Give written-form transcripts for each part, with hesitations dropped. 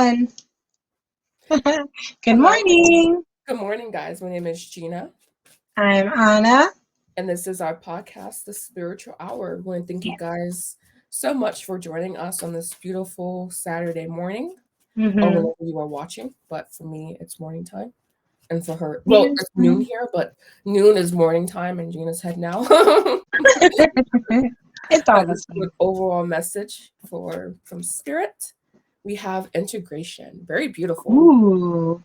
everyone. Good Hello. morning. Good morning, guys. My name is Gina, I'm Anna. and this is our podcast, The Spiritual Hour. We want to thank you guys so much for joining us on this beautiful Saturday morning, or Mm-hmm. whenever you are watching. But for me, it's morning time. And for her, well, it's noon here, but noon is morning time in Gina's head now. It's all But the this good same. overall message from Spirit. We have integration. Very beautiful. Ooh.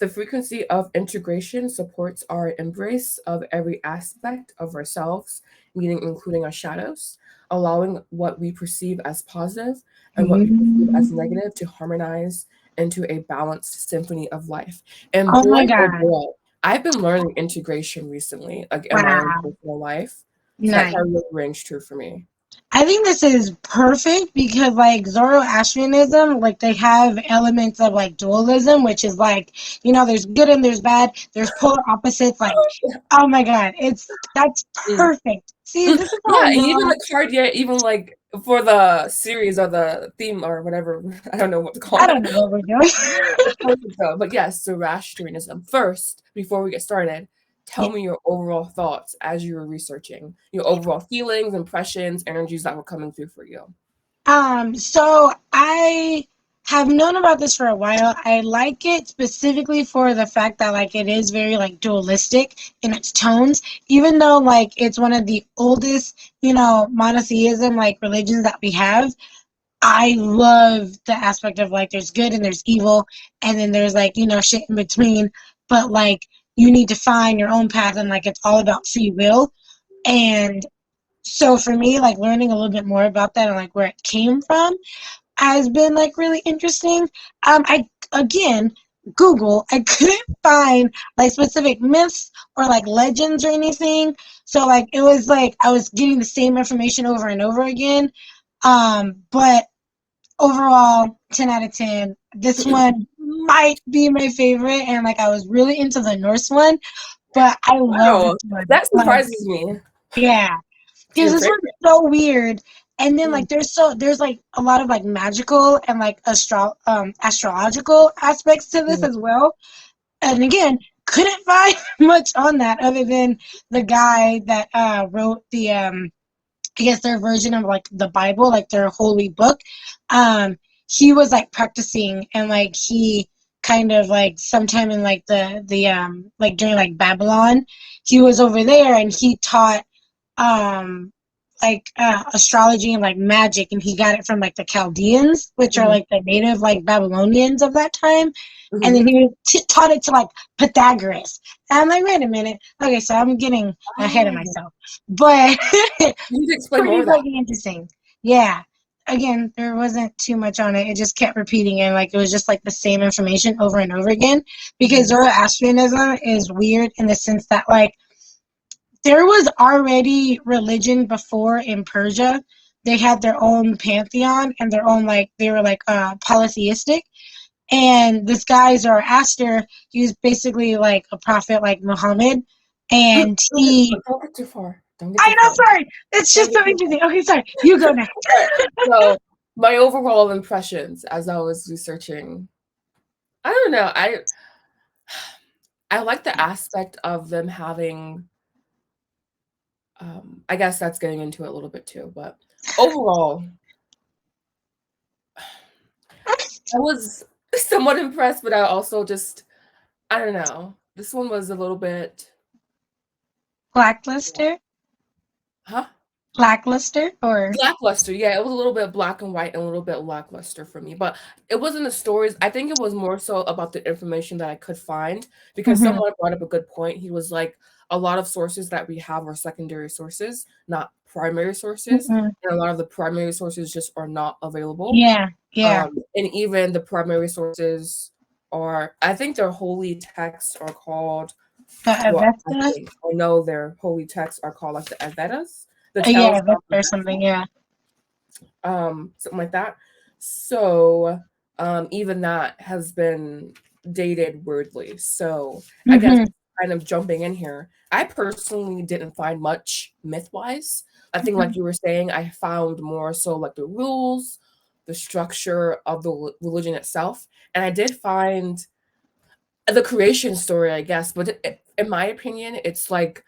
The frequency of integration supports our embrace of every aspect of ourselves, meaning including our shadows, allowing what we perceive as positive and what we perceive as Mm. negative to harmonize into a balanced symphony of life. And Oh boy, my oh God. boy, I've been learning integration recently, like in my own Wow. personal life. So that kind Nice. of really rings true for me. I think this is perfect because like Zoroastrianism, like they have elements of like dualism, which is like, there's good and there's bad, there's polar opposites, like, oh my God, that's perfect. See, this is how I Yeah, and even know. the card, yeah, even like for the series or the theme or whatever, I don't know what to call I it. don't know what we're doing. It's perfect though. But yes, Zoroastrianism. First, before we get started, tell Yeah. me your overall thoughts as you were researching, your overall feelings, impressions, energies that were coming through for you. So I have known about this for a while. I like it specifically for the fact that like it is very like dualistic in its tones, even though like it's one of the oldest, monotheism like religions that we have. I love the aspect of like there's good and there's evil, and then there's like, shit in between, but like you need to find your own path and like it's all about free will. And so for me, like learning a little bit more about that and like where it came from has been like really interesting. I again Google, I couldn't find like specific myths or like legends or anything. So like it was like I was getting the same information over and over again. But overall, 10 out of 10. This one might be my favorite, and like I was really into the Norse one, but I love this Wow, one. that Like, surprises me. yeah, because Your this favorite? one's so weird. And then Mm. like there's like a lot of like magical and like astrological aspects to this Mm. as well. And again, couldn't find much on that other than the guy that wrote the I guess their version of like the Bible, like their holy book. Um, he was like practicing and like he kind of like sometime in like the like during like Babylon, he was over there and he taught um astrology and like magic, and he got it from like the Chaldeans, which are Mhm. like the native like Babylonians of that time. And then Mhm. he taught it to like Pythagoras. And I'm like, wait a minute. Okay, so I'm getting ahead of Oh, myself. But you need to explain more pretty of that. fucking interesting. Yeah. Again, there wasn't too much on it. It just kept repeating, and like it was just like the same information over and over again. Because Mhm. Zoroastrianism is weird in the sense that like there was already religion before in Persia. They had their own pantheon and their own like they were like polytheistic. And this guy Zoroaster, he was basically like a prophet like Muhammad, and he. Don't get too far. Don't get I too know, far. sorry. It's Don't just get so too far. interesting. Okay, sorry. You go next. Right. So my overall impressions as I was researching, I don't know. I like the aspect of them having. I guess that's getting into it a little bit too, but overall, I was somewhat impressed, but I also just I don't know. This one was a little bit, Blackluster? huh? Blackluster? Or. Lackluster, yeah, it was a little bit black and white and a little bit lackluster for me, but it wasn't the stories. I think it was more so about the information that I could find because Mhm, someone brought up a good point. He was like, a lot of sources that we have are secondary sources, not primary sources, mhm. and a lot of the primary sources just are not available. Yeah, yeah. And even the primary sources are, I think their holy texts are called, The well, Avesta? I know their holy texts are called like the Vedas, the Yeah, tales of Avesta the or something, yeah. something like that. So even that has been dated weirdly. So I guess Mhm, kind of jumping in here, I personally didn't find much myth wise. I think, mhm. like you were saying, I found more so like the rules, the structure of the religion itself. And I did find the creation story, I guess, but in my opinion, it's like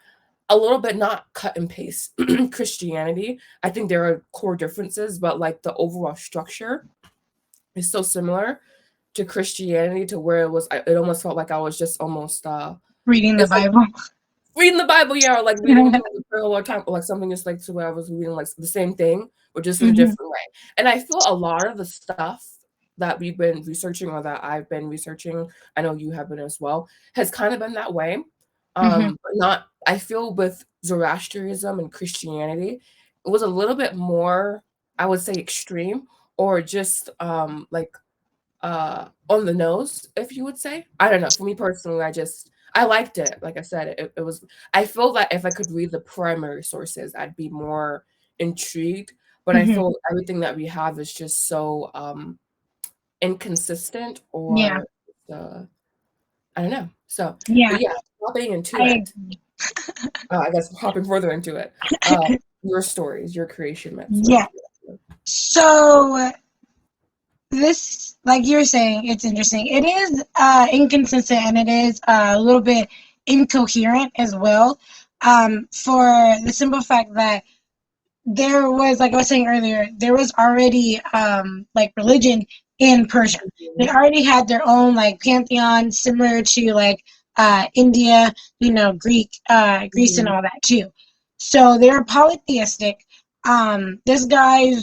a little bit not cut and paste Christianity. I think there are core differences, but like the overall structure is so similar to Christianity to where it almost felt like I was just almost Reading the it's like Bible. reading the Bible, yeah, or like reading through the parallel time, or like something just like to where I was reading like the same thing, but just in a different way. And I feel a lot of the stuff that we've been researching or that I've been researching, I know you have been as well, has kind of been that way. But not, I feel with Zoroastrianism and Christianity, it was a little bit more, I would say, extreme, or just like on the nose, if you would say. I don't know. For me personally, I liked it. Like I said, it was, I feel that if I could read the primary sources, I'd be more intrigued. But I feel everything that we have is just so inconsistent, Yeah. or I don't know. So, Yeah. but yeah, hopping into I it. I guess hopping further into it. Your stories, your creation myths. What yeah. did you So this, like you were saying, it's interesting. It is inconsistent, and it is a little bit incoherent as well. For the simple fact that there was, like I was saying earlier, there was already like religion in Persia. They already had their own like pantheon, similar to like India, Greece and all that too. So they're polytheistic. This guy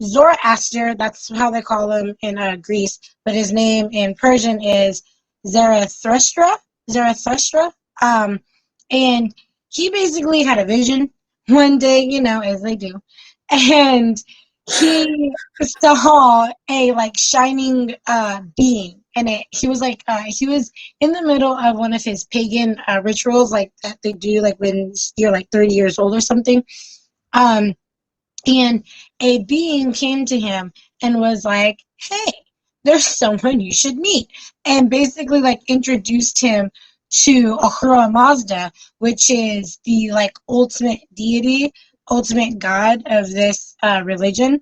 Zoroaster, that's how they call him in Greece, but his name in Persian is Zarathustra. Zarathustra. And he basically had a vision one day, as they do, and he saw a like shining being, and he was in the middle of one of his pagan rituals, like that they do, like when you're like 30 years old or something. Um, and a being came to him and was like, "Hey, there's someone you should meet," and basically like introduced him to Ahura Mazda, which is the like ultimate deity, ultimate god of this religion.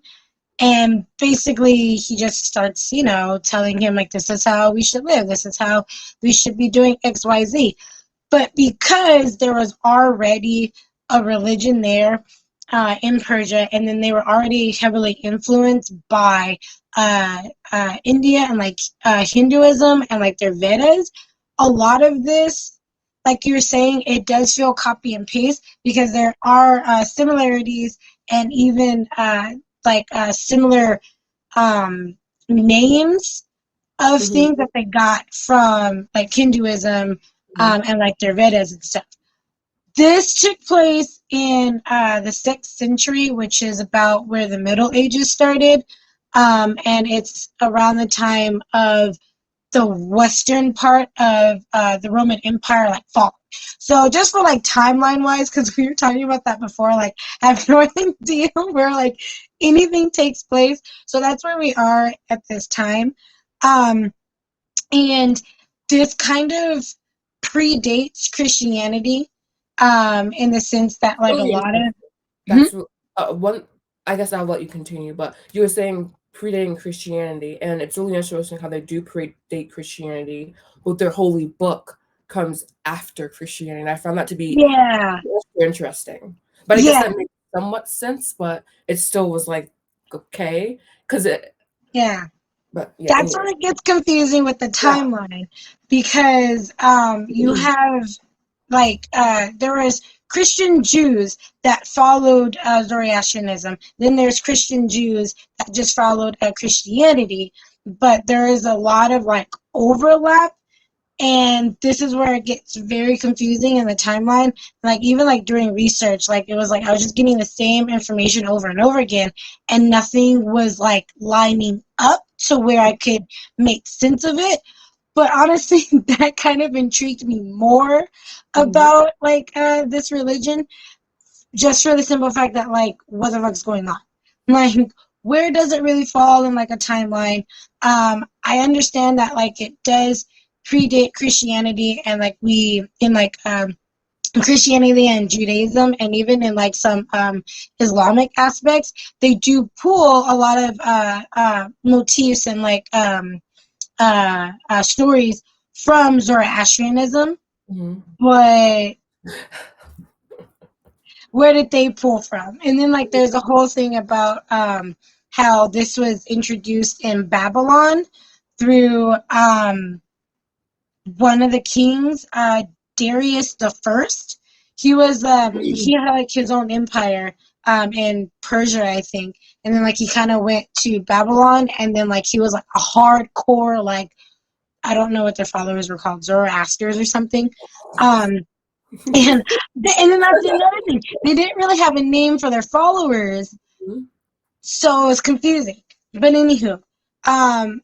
And basically, he just starts, telling him like, "This is how we should live. This is how we should be doing X, Y, Z." But because there was already a religion there in Persia, and then they were already heavily influenced by India and like Hinduism and like their Vedas, a lot of this, like you were saying, it does feel copy and paste because there are similarities and even similar names of things that they got from like Hinduism and like their Vedas and stuff. This took place in the 6th century, which is about where the Middle Ages started, and it's around the time of the western part of the Roman Empire like fall. So just for like timeline wise, because we were talking about that before, like I have no idea where like anything takes place. So that's where we are at this time. And this kind of predates Christianity in the sense that like a really lot of That's one. I guess I'll let you continue, but you were saying predating Christianity, and it's really interesting how they do predate Christianity, but their holy book comes after Christianity. And I found that to be yeah interesting. But I guess yeah that makes somewhat sense, but it still was like okay, because it. yeah But yeah, that's anyway. where it gets confusing with the Yeah. timeline because you have like there was Christian Jews that followed Zoroastrianism. Then there's Christian Jews that just followed Christianity. But there is a lot of like overlap, and this is where it gets very confusing in the timeline. Like even like doing research, like it was like I was just getting the same information over and over again, and nothing was like lining up to where I could make sense of it. But honestly, that kind of intrigued me more about like this religion, just for the simple fact that like what the fuck's going on? Like where does it really fall in like a timeline? I understand that like it does predate Christianity, and like we in like Christianity and Judaism, and even in like some Islamic aspects, they do pull a lot of motifs and like stories from Zoroastrianism. Mhm. But where did they pull from? And then like there's a whole thing about how this was introduced in Babylon through one of the kings, Darius the First. He had like his own empire in Persia, I think, and then like he kind of went to Babylon, and then like he was like a hardcore, like, I don't know what their followers were called, Zoroasters or something. Um, and then that's another thing. They didn't really have a name for their followers, Mhm. so it was confusing. But anywho, um,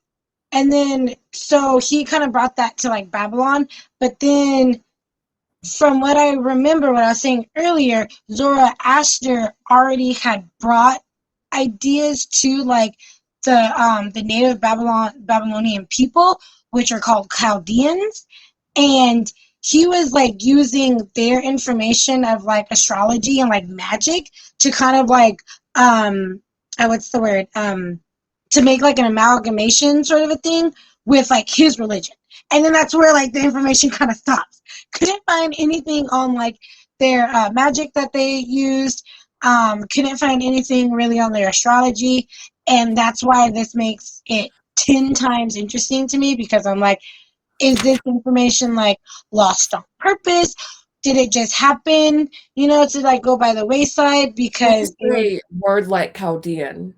and then so he kind of brought that to like Babylon, but then from what I remember, what I was saying earlier, Zoroaster already had brought ideas to like the native Babylonian people, which are called Chaldeans, and he was like using their information of like astrology and like magic to kind of like what's the word, to make like an amalgamation sort of a thing with like his religion. And then that's where like the information kind of stops. Couldn't find anything on like their magic that they used. Couldn't find anything really on their astrology, and that's why this makes it 10 times interesting to me, because I'm like, is this information like lost on purpose? Did it just happen, to like go by the wayside When you because it was. say a word like Chaldean,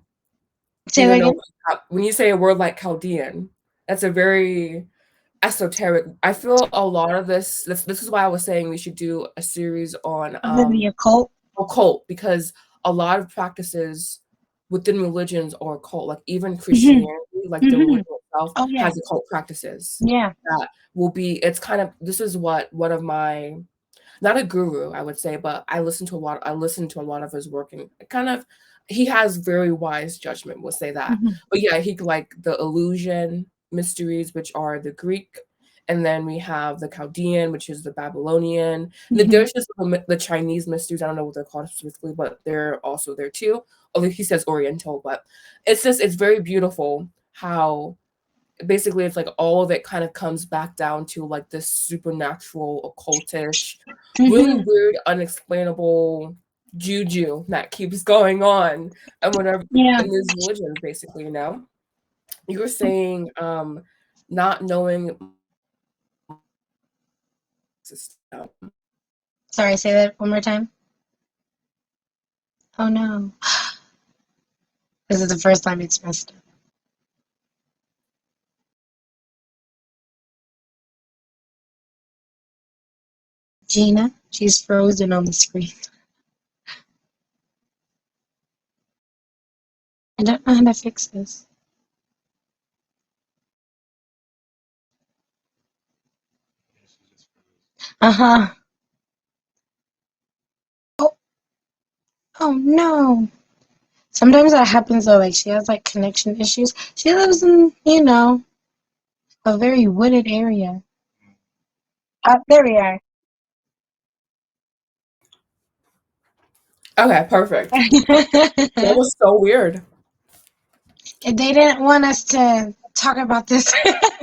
do Say that you know again? when you say a word like Chaldean, that's a very esoteric. I feel a lot of this is why I was saying we should do a series on The occult. occult, because a lot of practices within religions or occult, like even Hmm. Christianity, like the Hmm. religion itself Oh yeah. has occult practices Yeah. that will be it's kind of this is what one of my not a guru, I would say, but I listen to a lot of his work, and kind of he has very wise judgment, we'll say that. Hmm. But yeah, he like the illusion mysteries, which are the Greek, and then we have the Chaldean, which is the Babylonian. And then Hmm. there's just the Chinese mysteries. I don't know what they're called specifically, but they're also there too. Although he says Oriental, but it's very beautiful how basically it's like all of it kind of comes back down to like this supernatural occultish really Hmm. weird unexplainable juju that keeps going on and whatever Yeah. in these religions basically, you were saying not knowing system. Sorry, say that one more time. Oh no. This is the first time it's messed up. Gina, she's frozen on the screen. I don't know how to fix this. Uh-huh. Oh, oh no. Sometimes that happens though, like she has like connection issues. She lives in, a very wooded area. There we are. Okay, perfect. That was so weird. They didn't want us to talk about this.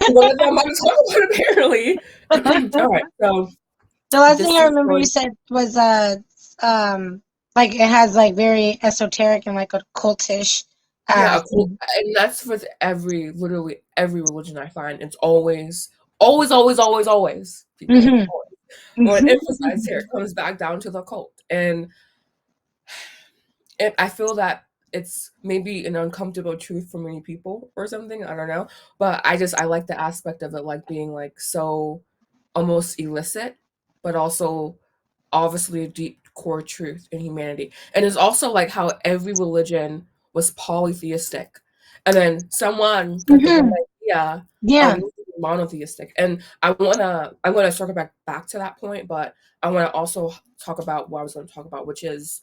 What if I'm about to talk about apparently? All right, so The last thing this I is remember you going said was like it has like very esoteric and like occultish yeah, cool. thing. And that's with every literally every religion I find. It's always, people. Hmm. Always. I want to emphasize here, it comes back down to the cult. And I feel that it's maybe an uncomfortable truth for many people or something. I don't know. But I like the aspect of it like being like so almost illicit, but also obviously a deep core truth in humanity. And it's also like how every religion was polytheistic. And then someone got the Hmm. whole idea of Yeah. monotheistic. And I'm gonna circle back to that point, but I wanna also talk about what I was gonna talk about, which is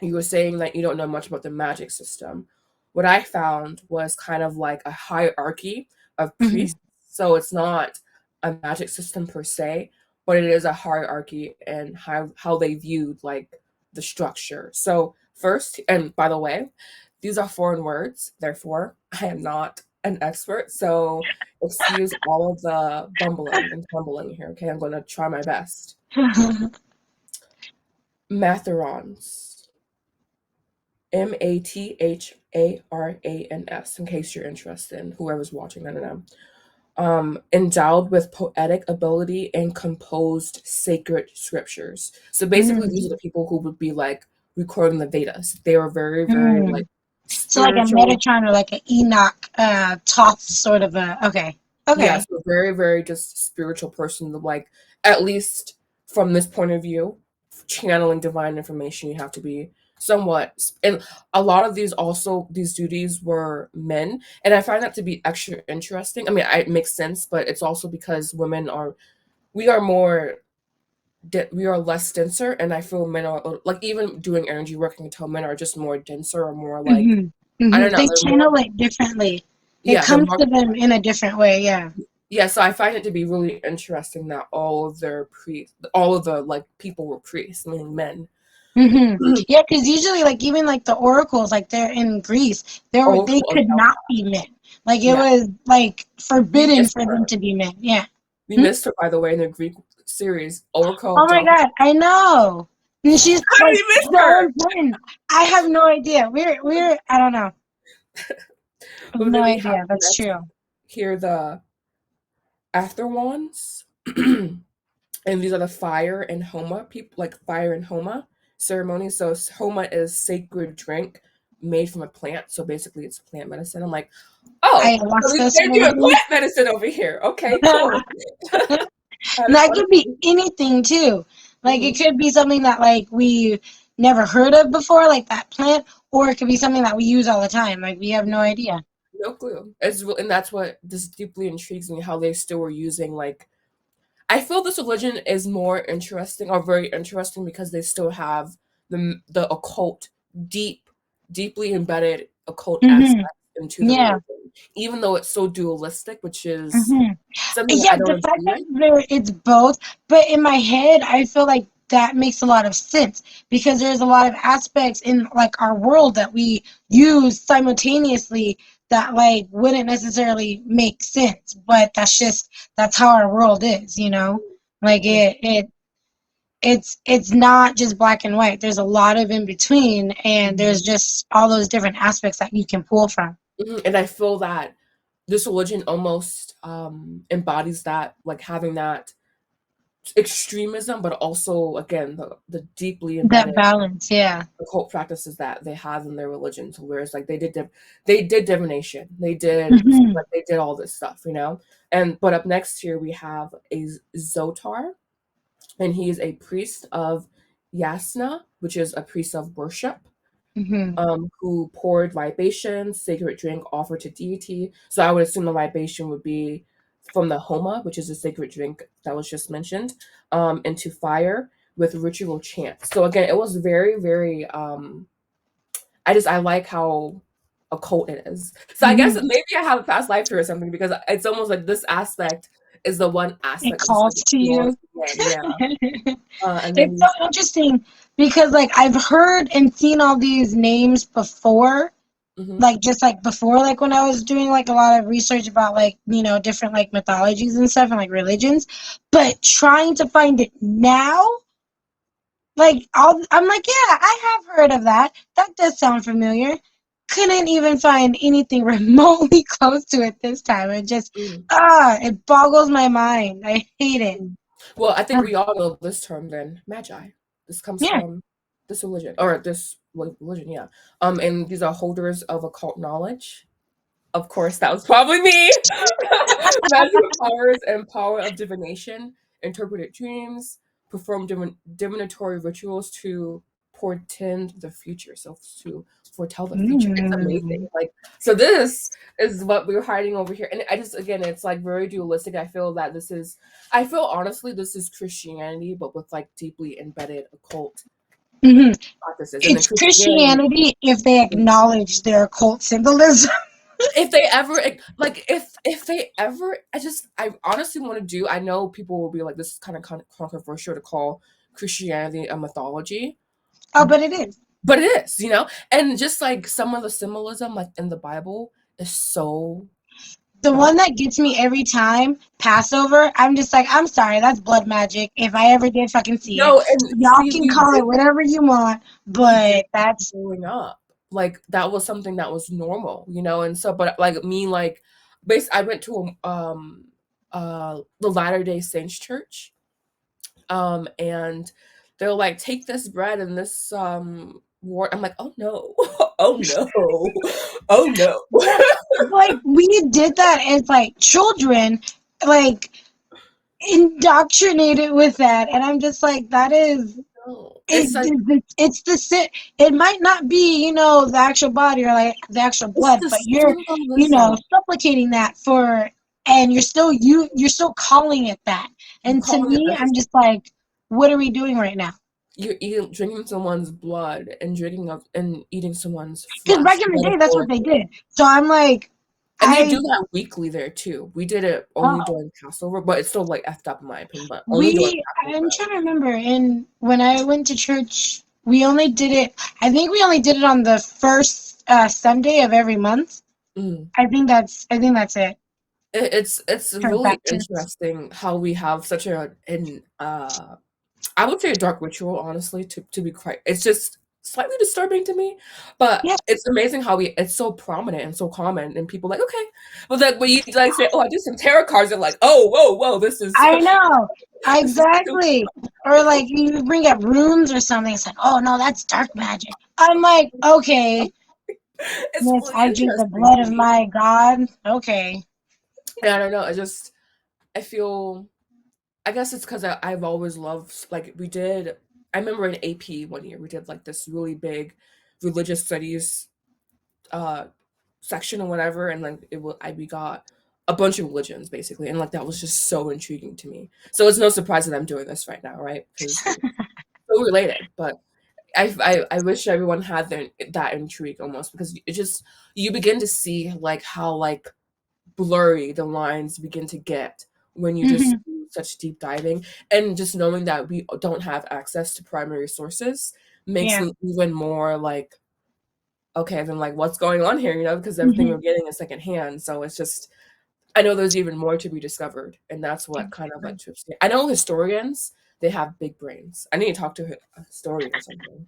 you were saying that you don't know much about the magic system. What I found was kind of like a hierarchy of Hmm. priests. So it's not a magic system per se, but it is a hierarchy and how they viewed like the structure. So first, and by the way, these are foreign words, therefore I am not an expert. So excuse all of the bumbling and tumbling here. Okay, I'm going to try my best. Matharans. Matharans, in case you're interested, whoever's watching, I don't know. Endowed with poetic ability and composed sacred scriptures. So basically, these are the people who would be like recording the Vedas. They were very, very like So like a spiritual. Metatron or like an Enoch, Thoth sort of a. Okay. Yeah, Okay. so very, very just spiritual person. Like, at least from this point of view, channeling divine information, you have to be somewhat. And a lot of these duties were men, and I find that to be extra interesting. I mean, it makes sense, but it's also because we are more. We are less denser, and I feel men are like, even doing energy work, I can tell men are just more denser or more like, I don't know, They they're more, channel it differently. It yeah, they're comes more. to them in a different way. Yeah. Yeah, so I find it to be really interesting that all of the like people were priests, meaning men. Yeah, because usually, like even like the oracles, like they're in Greece, they Oracle of could not Delphi. be men. Like it Yeah, was like we forbidden missed for them her. to be men. Yeah. We Hmm? missed her, by the way, in the Greek series, Oracle Oh of my Delphi. God, I know. And she's How did like we miss so her? important. I have no idea. We're I don't know. I have But no then we have idea. That's next true. here the Atherwans. And these are the fire and Homa people, like fire and Homa ceremonies. So Homa is sacred drink made from a plant. So basically, it's plant medicine. I'm like, oh, so Ayahuasca they're sort of doing thing. plant medicine over here. Okay, cool. That is That could be honestly. anything too. Like it Mhm. could be something that like we never heard of before, like that plant, or it could be something that we use all the time. Like we have no idea. No clue. And that's what this deeply intrigues me. How they still were using like. I feel this religion is more interesting or very interesting because they still have the occult, deeply embedded occult Hmm. aspect into the Yeah. religion, even though it's so dualistic, which is Hmm. something that Yeah, I don't the fact agree that with. it's both, but in my head, I feel like that makes a lot of sense because there's a lot of aspects in like our world that we use simultaneously that like wouldn't necessarily make sense, but that's how our world is, you know? Like Yeah. it's not just black and white. There's a lot of in between, and Mhm. there's just all those different aspects that you can pull from. And I feel that this religion almost embodies that, like having that extremism, but also again the deeply That embedded balance, yeah. occult practices that they have in their religion. So whereas like they did divination, Hmm. they did all this stuff, you know. And but up next here we have a Zotar, and he is a priest of Yasna, which is a priest of worship, Hmm. who poured libations, sacred drink offered to deity. So I would assume the libation would be from the Homa, which is a sacred drink that was just mentioned, into fire with ritual chants. So again, it was very, very. I like how occult it is. So I guess Hmm. maybe I have a past life here or something because it's almost like this aspect is the one It aspect that just like calls to draws you. me in. Yeah. And then It's so these. interesting because like I've heard and seen all these names before, Mhm. like just like before, like when I was doing like a lot of research about like, different like mythologies and stuff and like religions, but trying to find it now, like I'm like, yeah, I have heard of that. That does sound familiar. Couldn't even find anything remotely close to it this time. It just Mm. it boggles my mind. I hate it. Mm. Well, I think we all know this term then, magi. This comes Yeah. from this religion or this religion, yeah. And these are holders of occult knowledge. Of course, that was probably me. Magical powers and power of divination, interpreted dreams, perform divinatory rituals to portend the future. So to foretell the future. It's amazing. Mm. Like, so this is what we're hiding over here. And I just, again, it's like very dualistic. I feel honestly, this is Christianity, but with like deeply embedded occult Hmm. practices. And then It's Christianity. Christianity if they acknowledge their occult symbolism. if they ever like if they ever I honestly want to do, I know people will be like, this is kind of controversial to call Christianity a mythology, Oh, but it is. but it is, and just like some of the symbolism like in the Bible is so The dark. one that gets me every time, Passover, I'm just like, I'm sorry, that's blood magic. If I ever did fucking see it, No, and y'all see, can call it whatever you want, we did but that's. growing up. Like that was something that was normal, and so but like me like I went to the Latter-day Saints church, and they're like, take this bread and this wort. I'm like, oh no. Oh no. Oh no. Like we did that as like children, like indoctrinated with that, and I'm just like, that is No. it. It's the sit. It might not be, the actual body or like the actual It's blood, the but you're, symbolism. supplicating that for, and you're still calling it that. You're And to calling it me, this. I'm just like, what are we doing right now? You're drinking someone's blood and eating someone's Because back flesh, in the day, that's what they metaphorically. did. So I'm like, And they do I that weekly there too. We did it only oh. during Passover, but it's still like effed up in my opinion, but only during I'm Passover. trying to remember, and when I went to church, we only did it, I think we only did it on the first Sunday of every month. Mm. I think that's it. It's For really Baptists. interesting how we have such I would say a dark ritual, honestly, to be quite, it's just slightly disturbing to me, but Yeah, it's amazing how it's so prominent and so common, and people like, okay. But like when you like say, oh, I did some tarot cards, and like, oh, whoa, whoa, this is I know. this is too Exactly. Or like you bring up runes or something, it's like, oh no, that's dark magic. I'm like, okay, it's yes, really I drink the interesting blood to of me. my God. Okay. Yeah, I don't know. I feel, I guess it's because I've always loved, like, I remember in AP one year, we did like this really big religious studies uh section or whatever, and like we got a bunch of religions basically, and like that was just so intriguing to me. So it's no surprise that I'm doing this right now, right? Because it's so related. But I wish everyone had that intrigue almost, because it just, you begin to see like how like blurry the lines begin to get when you just Hmm. do such deep diving, and just knowing that we don't have access to primary sources makes Yeah. me even more like, okay, then like what's going on here, because everything Hmm. we're getting is secondhand. So it's just, I know there's even more to be discovered, and that's what kind of like trips me. I know historians, they have big brains. I need to talk to a historian or something.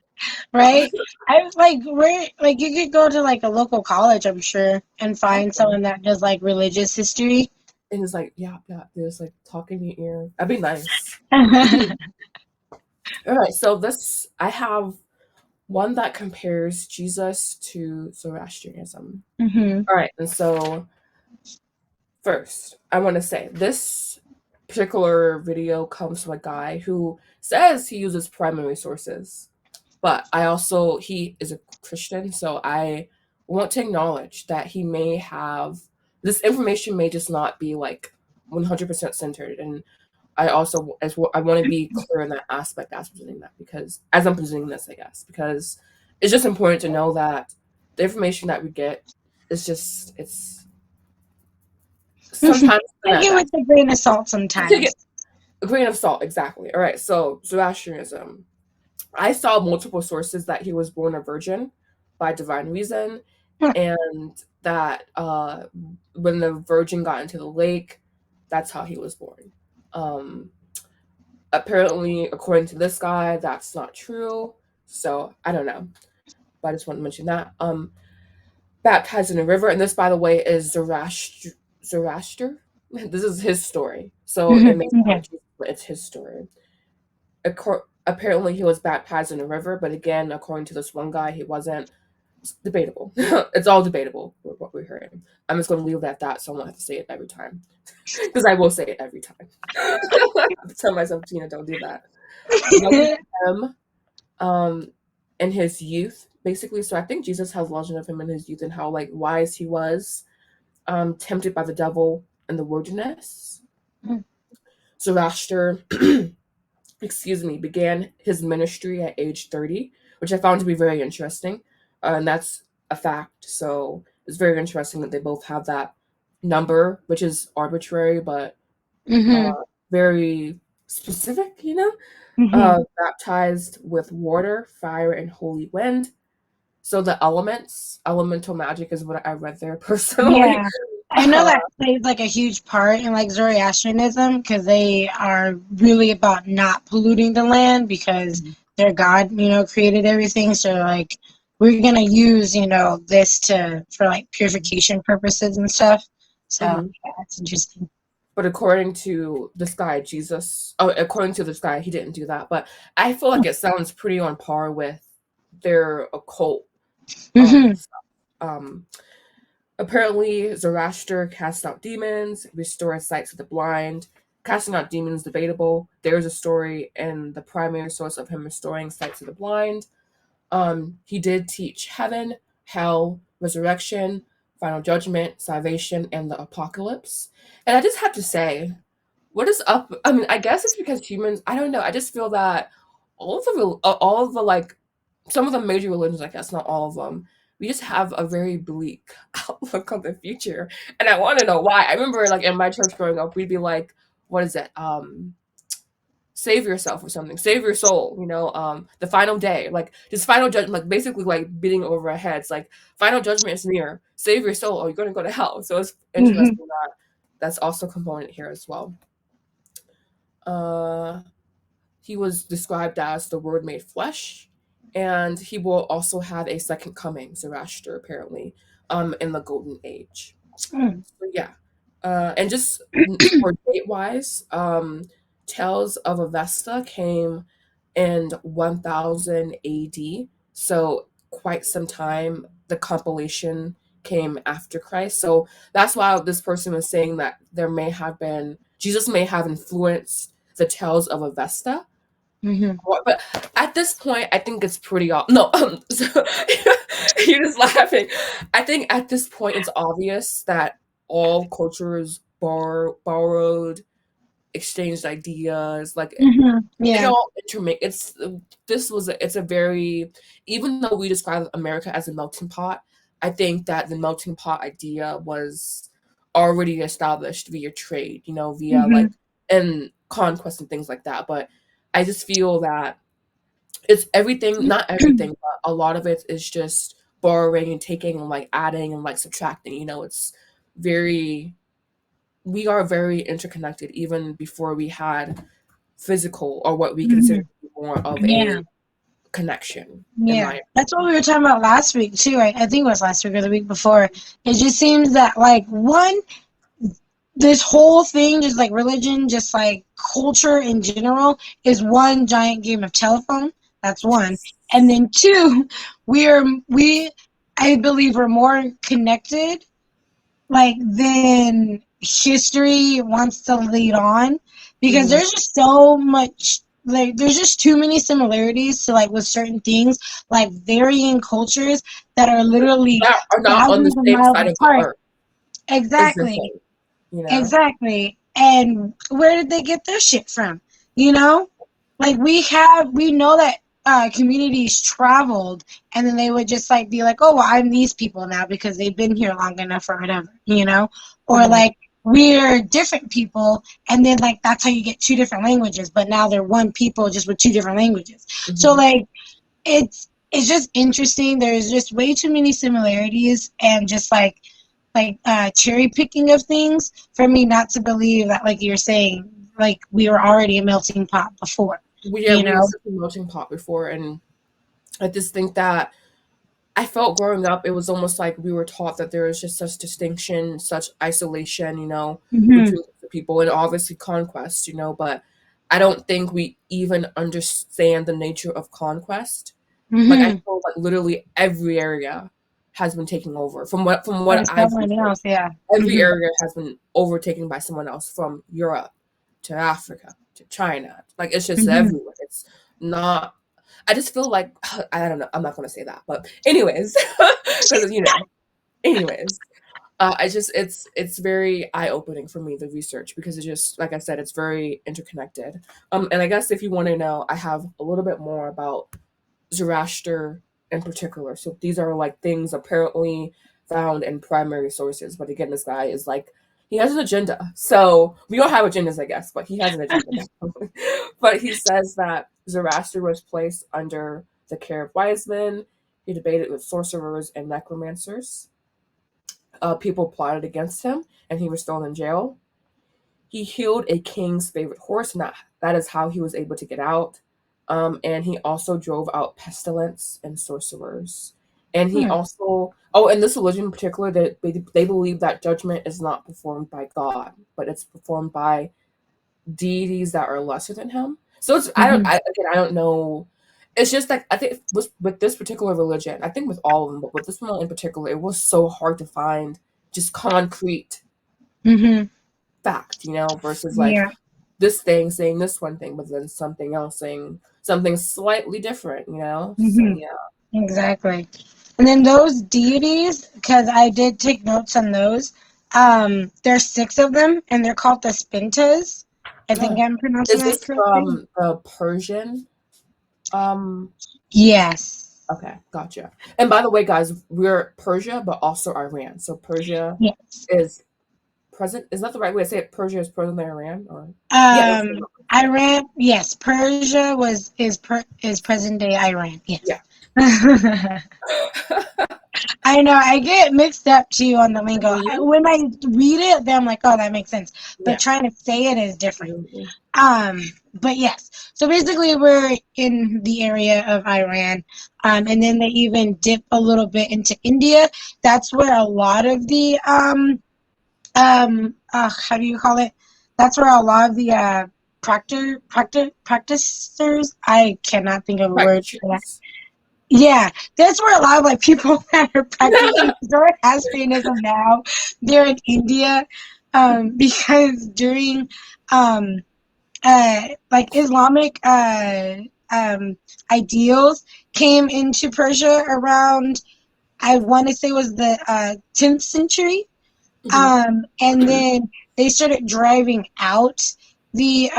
Right? I was like, where, like, you could go to like a local college, I'm sure, and find Exactly. someone that does like religious history. And it's like, yeah, yeah, there's like talk in your ear. That'd be nice. All right, so this, I have one that compares Jesus to Zoroastrianism. Hmm. All right, and so first, I want to say this particular video comes from a guy who says he uses primary sources, but he is a Christian, so I want to acknowledge that he may have, this information may just not be like 100% centered, and I also, I want to be clear in that aspect as presenting that, because as I'm presenting this, I guess, because it's just important to know that the information that we get is just, it's sometimes Take not it with that. a grain of salt Take it sometimes. a grain of salt, exactly. All right, so Zoroastrianism. I saw multiple sources that he was born a virgin by divine reason, and that when the virgin got into the lake, that's how he was born. Um, Apparently, according to this guy, that's not true. So I don't know, but I just want to mention that. Baptized in a river, and this, by the way, is Zoroaster. This is his story, so it makes Okay. sense, but it's his story. Apparently, he was baptized in a river, but again, according to this one guy, he wasn't. It's debatable. It's all debatable what we're hearing. I'm just going to leave it at that, so I won't have to say it every time, because I will say it every time. I have to tell myself, Gina, don't do that. Legend of him, in his youth, basically. So I think Jesus has legend of him in his youth, and how like wise he was, tempted by the devil in the wilderness. Zoroaster, excuse me, began his ministry at age 30, which I found to be very interesting. And that's a fact. So it's very interesting that they both have that number, which is arbitrary but Mm-hmm. very specific, Mm-hmm. baptized with water, fire, and holy wind. So the elements, elemental magic is what I read there personally. Yeah. I know Uh, that plays like a huge part in like Zoroastrianism because they are really about not polluting the land because their God, created everything. So like we're gonna use, this to for like purification purposes and stuff. So mhm. yeah, that's interesting. But according to this guy, according to this guy, he didn't do that. But I feel like it sounds pretty on par with their occult Mm-hmm. stuff. Um, Apparently, Zoroaster casts out demons, restores sight to the blind. Casting out demons debatable. There's a story in the primary source of him restoring sight to the blind. He did teach heaven, hell, resurrection, final judgment, salvation, and the apocalypse. And I just have to say, what is up? I mean, I guess it's because humans. I don't know. I just feel that all of the like, some of the major religions, I guess not all of them, we just have a very bleak outlook on the future, and I want to know why. I remember like in my church growing up, we'd be like, "What is it? Save yourself or something, save your soul, the final day, like just final judgment, like basically like beating over our heads, like final judgment is near, save your soul or you're going to go to hell." So it's Mm-hmm. interesting that that's also a component here as well. uh he was described as the word made flesh, and he will also have a second coming, Zoroaster, apparently, in the golden age. So yeah, and just for date wise, Tales of Avesta came in 1000 AD, so quite some time. The compilation came after Christ, so that's why this person was saying that Jesus may have influenced the Tales of Avesta. Mm-hmm. But at this point, I think it's pretty no. So, you're just laughing. I think at this point, it's obvious that all cultures borrowed, exchanged ideas. Like Mm-hmm. they Yeah. all intermix. It's a very, even though we describe America as a melting pot, I think that the melting pot idea was already established via trade, via Mm-hmm. like and conquest and things like that. But I just feel that it's everything, not everything, but a lot of it is just borrowing and taking and like adding and like subtracting. It's very we are very interconnected even before we had physical or what we consider Mm-hmm. to be more of a Yeah. connection in Yeah, my that's what we were talking about last week too. I think it was last week or the week before. It just seems that like this whole thing, just like religion, just like culture in general, is one giant game of telephone. That's one, and then two, we I believe we're more connected like then history wants to lead on because Mhm. there's just so much like there's just too many similarities to like with certain things like varying cultures that are literally That are not on the thousands of same miles side of the apart. earth is the Exactly. thing, Exactly. And where did they get their shit from? You know? Like we know that communities traveled and then they would just like be like, oh well, I'm these people now because they've been here long enough or whatever. Or Mhm. like we're different people and then like that's how you get two different languages, but now they're one people just with two different languages. So Mhm. like it's just interesting. There's just way too many similarities and just like cherry picking of things for me not to believe that like you're saying like we were already a melting pot before Yeah, you we were know such a melting pot before, and I just think that I felt growing up, it was almost like we were taught that there is just such distinction, such isolation, hmm between the people, and obviously conquest, but I don't think we even understand the nature of conquest. Like I hmm feel like literally every area has been taken over. From what by I've someone else. researched, Yeah. every hmm area has been overtaken by someone else, from Europe to Africa to China. Like it's just hmm everywhere. It's not. I just feel like I don't know. I'm not going to say that, but anyways, because anyways, I just it's very eye opening for me, the research, because it's just like I said, it's very interconnected. And I guess if you want to know, I have a little bit more about Zoroaster in particular. So these are like things apparently found in primary sources. But again, this guy is like, he has an agenda. So we all have agendas, I guess, but he has an agenda. But he says that Zoroaster was placed under the care of wise men. He debated with sorcerers and necromancers. People plotted against him, and he was thrown in jail. He healed a king's favorite horse, and that is how he was able to get out. And he also drove out pestilence and sorcerers. And he also, in this religion in particular, they believe that judgment is not performed by God, but it's performed by deities that are lesser than him. So it's, I don't know. It's just like, I think with this particular religion, I think with all of them, but with this one in particular, it was so hard to find just concrete fact, versus like this thing saying this one thing, but then something else saying something slightly different, So yeah. Exactly. And then those deities, because I did take notes on those, there's 6 of them, and they're called the Spintas. I think I'm pronouncing that correctly. From the Persian? Yes. Okay, gotcha. And by the way, guys, we're Persia, but also Iran. So Persia is present. Is that the right way to say it? Persia is present in Iran, or Iran. Yes, Persia is present day Iran. Yes. Yeah. I know. I get mixed up too on the lingo. When I read it, then I'm like, oh, that makes sense. But trying to say it is different. But yes. So basically, we're in the area of Iran, and then they even dip a little bit into India. That's where a lot of the how do you call it? That's where a lot of the practicers. I cannot think of a word for that. Yeah, that's where a lot of like people that are practicing Zoroastrianism now, they're in India, because during like Islamic ideals came into Persia around, I want to say was the 10th century. And then they started driving out the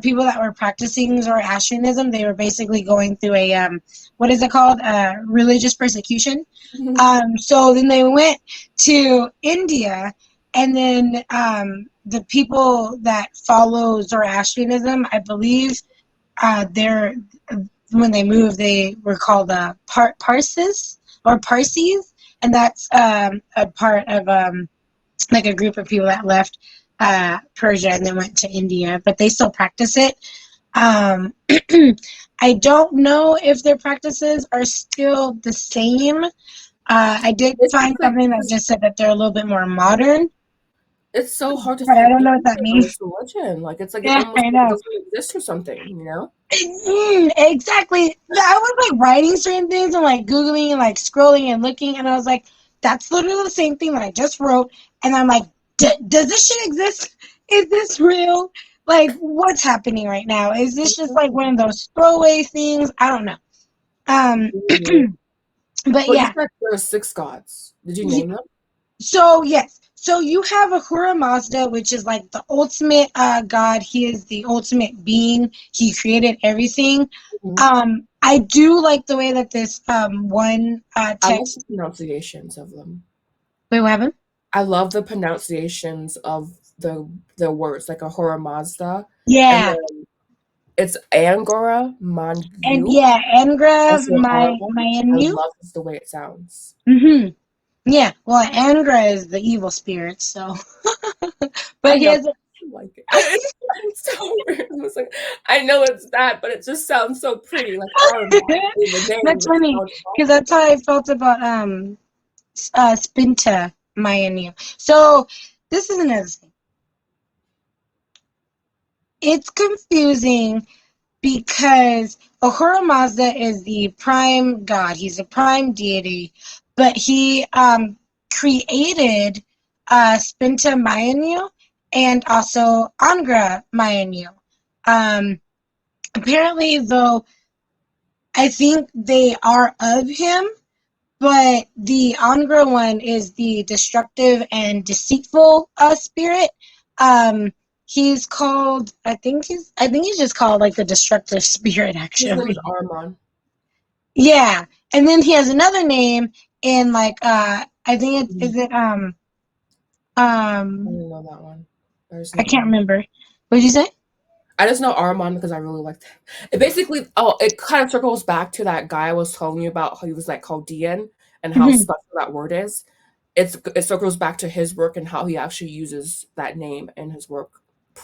people that were practicing Zoroastrianism. They were basically going through a what is it called? Religious persecution. So then they went to India, and then the people that follow Zoroastrianism, I believe, when they moved, they were called Parsis or Parsis, and that's a part of like a group of people that left Persia and then went to India, but they still practice it. I don't know if their practices are still the same. I did find something that just said that they're a little bit more modern. It's so hard to but I don't know what that means. Religion. Like, it's like it almost doesn't exist or something, Exactly. I was like writing certain things and like Googling and like scrolling and looking, and I was like, that's literally the same thing that I just wrote. And I'm like, does this shit exist? Is this real? Like, what's happening right now? Is this just like one of those throwaway things? I don't know. But yeah. You said there are 6 gods. Did you name them? So, yes. So you have Ahura Mazda, which is like the ultimate god. He is the ultimate being. He created everything. I do like the way that this one text. I love the pronunciations of them. Wait, what happened? I love the pronunciations of the words, like Ahura Mazda. Yeah. And then it's Angora Manyu. And yeah, Angra Mayanyu. I love the way it sounds. Yeah, well, Angra is the evil spirit, so. But he has like it. It's so weird. It's like, I know it's that, but it just sounds so pretty. Like, that's funny, because that's how I felt about Spinta Mayanyu. So this is another thing. It's confusing because Ahura Mazda is the prime god. He's a prime deity, but he created Spinta Mayanyu and also Angra Mayanyu. Apparently, though, I think they are of him, but the Angra one is the destructive and deceitful spirit. He's called, I think he's just called like the destructive spirit, actually. His name is Armon. Yeah, and then he has another name, in like I think it is it I don't know that one. I just I know can't Armand. remember. What did you say? I just know Armand because I really liked it. It basically, it kind of circles back to that guy I was telling you about, how he was like Chaldean and how Hmm. special that word is. It circles back to his work and how he actually uses that name in his work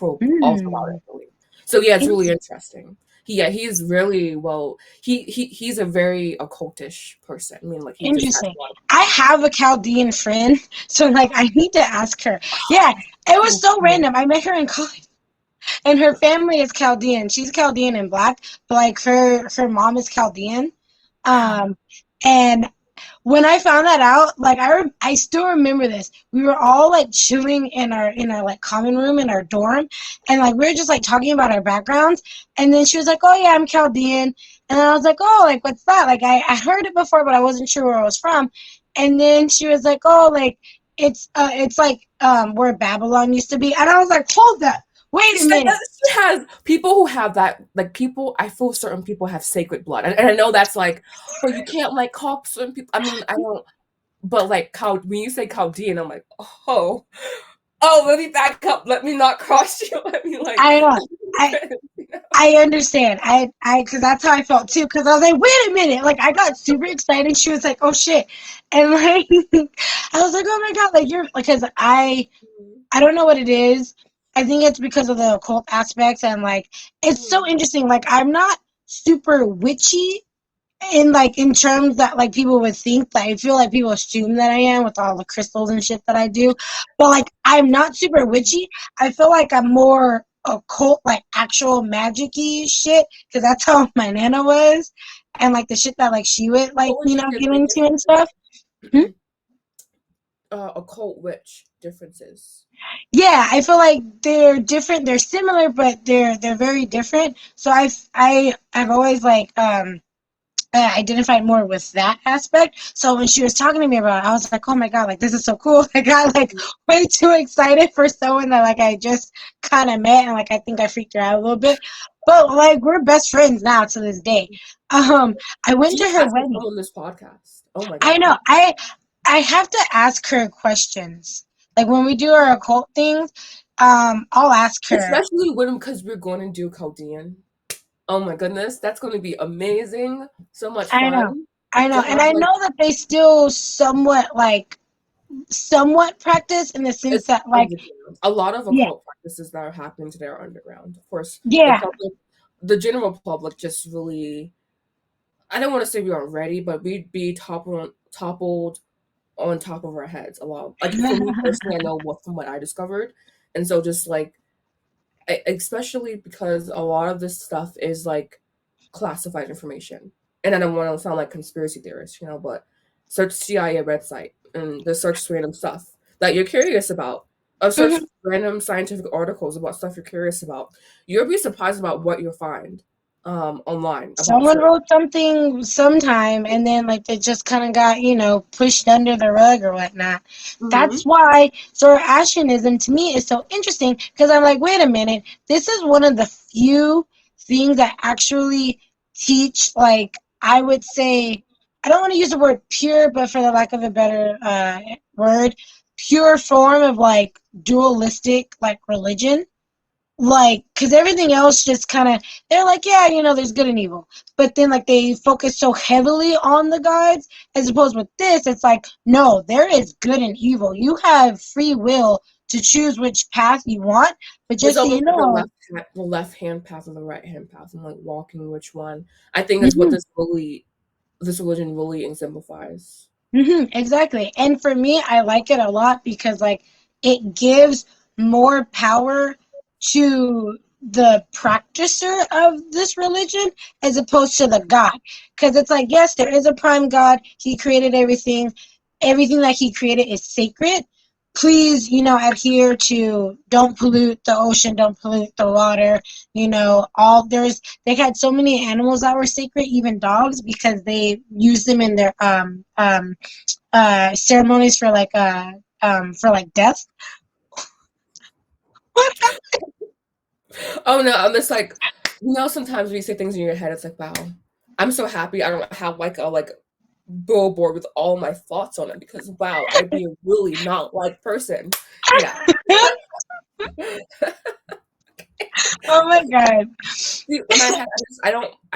all throughout Mm. it, really. So yeah, it's really interesting. He's really well. He's a very occultish person. I mean, like he just has Interesting. a lot of I have a Chaldean friend, so like I need to ask her. Yeah, it was cool. so random. I met her in college, and her family is Chaldean. She's Chaldean and black, but like her mom is Chaldean. Wow. Um, and when I found that out, like I still remember this. We were all like chilling in our like common room in our dorm, and like we were just like talking about our backgrounds. And then she was like, "Oh yeah, I'm Chaldean," and then I was like, "Oh, like what's that?" Like I heard it before, but I wasn't sure where it was from. And then she was like, "Oh, like it's like where Babylon used to be," and I was like, "Hold that." Wait a minute. She has people who have that, like people. I feel certain people have sacred blood, and I know that's like, but you can't like call certain people. I mean, I don't. But like, when you say Chaldean, I'm like, oh, let me back up. Let me not cross you. Let me like. I know. I I understand. because that's how I felt too. Because I was like, wait a minute. Like, I got super excited. She was like, oh shit. And like, I was like, oh my God. Like, you're, because I don't know what it is. I think it's because of the occult aspects. And like, it's so interesting. Like, I'm not super witchy in like in terms that like people would think that I feel like people assume that I am with all the crystals and shit that I do. But like I'm not super witchy. I feel like I'm more occult, like actual magic-y shit, because that's how my nana was. And like the shit that like she would like, What would you say get the into and stuff. Hmm? difference? Occult witch differences. Yeah, I feel like they're different. They're similar, but they're very different. So I've always like identified more with that aspect. So when she was talking to me about it, I was like, oh my God, like this is so cool. I got like way too excited for someone that like I just kind of met, and like I think I freaked her out a little bit. But like we're best friends now to this day. I went to Gina her has to wedding. come on this podcast. Oh my I god. know. I have to ask her questions. Like when we do our occult things, I'll ask her. Especially when because we're going to do Chaldean. Oh my goodness, that's going to be amazing. So much I know. fun I know. to And have I like know that they still somewhat practice in the sense it's that like underground. A lot of yeah. occult practices that are happening today are underground. Of course, the Yeah. public, the general public, just really. I don't want to say we aren't ready, but we'd be toppled on top of our heads a lot. Like for me personally, I know from what I discovered, and so just like especially because a lot of this stuff is like classified information. And I don't want to sound like conspiracy theorist, but search CIA website and just search random stuff that you're curious about. Or search Mhm. random scientific articles about stuff you're curious about. You'll be surprised about what you'll find online about Someone certain. wrote something sometime and then like they just kind of got, pushed under the rug or whatnot. Mm-hmm. That's why Zoroastrianism to me is so interesting, because I'm like, wait a minute, this is one of the few things that actually teach, like, I would say, I don't want to use the word pure, but for the lack of a better word, pure form of like dualistic like religion, like because everything else just kind of, they're like, yeah, there's good and evil, but then like they focus so heavily on the gods, as opposed with this it's like, no, there is good and evil. You have free will to choose which path you want, but It's just so you almost like know. the left hand path or the right hand path, and like walking which one. I think is what Mhm. this religion really exemplifies. Exactly. And for me, I like it a lot because like it gives more power to the practicer of this religion as opposed to the God. Because it's like, yes, there is a prime God. He created everything. Everything that he created is sacred. Please, adhere to, don't pollute the ocean, don't pollute the water, they had so many animals that were sacred, even dogs, because they used them in their ceremonies for like death. Oh no, I'm just like, sometimes when you say things in your head, it's like, wow, I'm so happy I don't have like a billboard with all my thoughts on it because wow, I'd be a really not like person. Yeah. Oh my God. In my head, I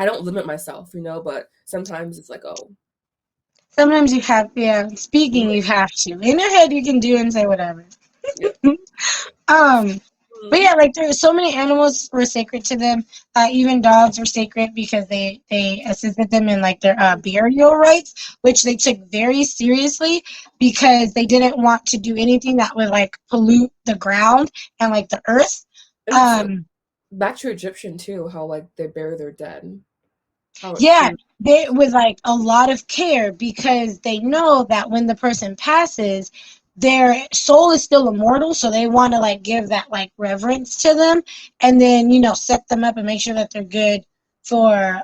don't limit myself, but sometimes it's like, oh, Sometimes you have, yeah, speaking, you have to. In your head, you can do and say whatever. yeah. Um, but Mhm. yeah, like there's so many animals were sacred to them. Even dogs were sacred because they assisted them in like their burial rites, which they took very seriously because they didn't want to do anything that would like pollute the ground and like the earth. And it's back to Egyptian too, how like they bury their dead. How it Yeah, seems. they with like a lot of care because they know that when the person passes, their soul is still immortal, so they want to like give that like reverence to them, and then set them up and make sure that they're good for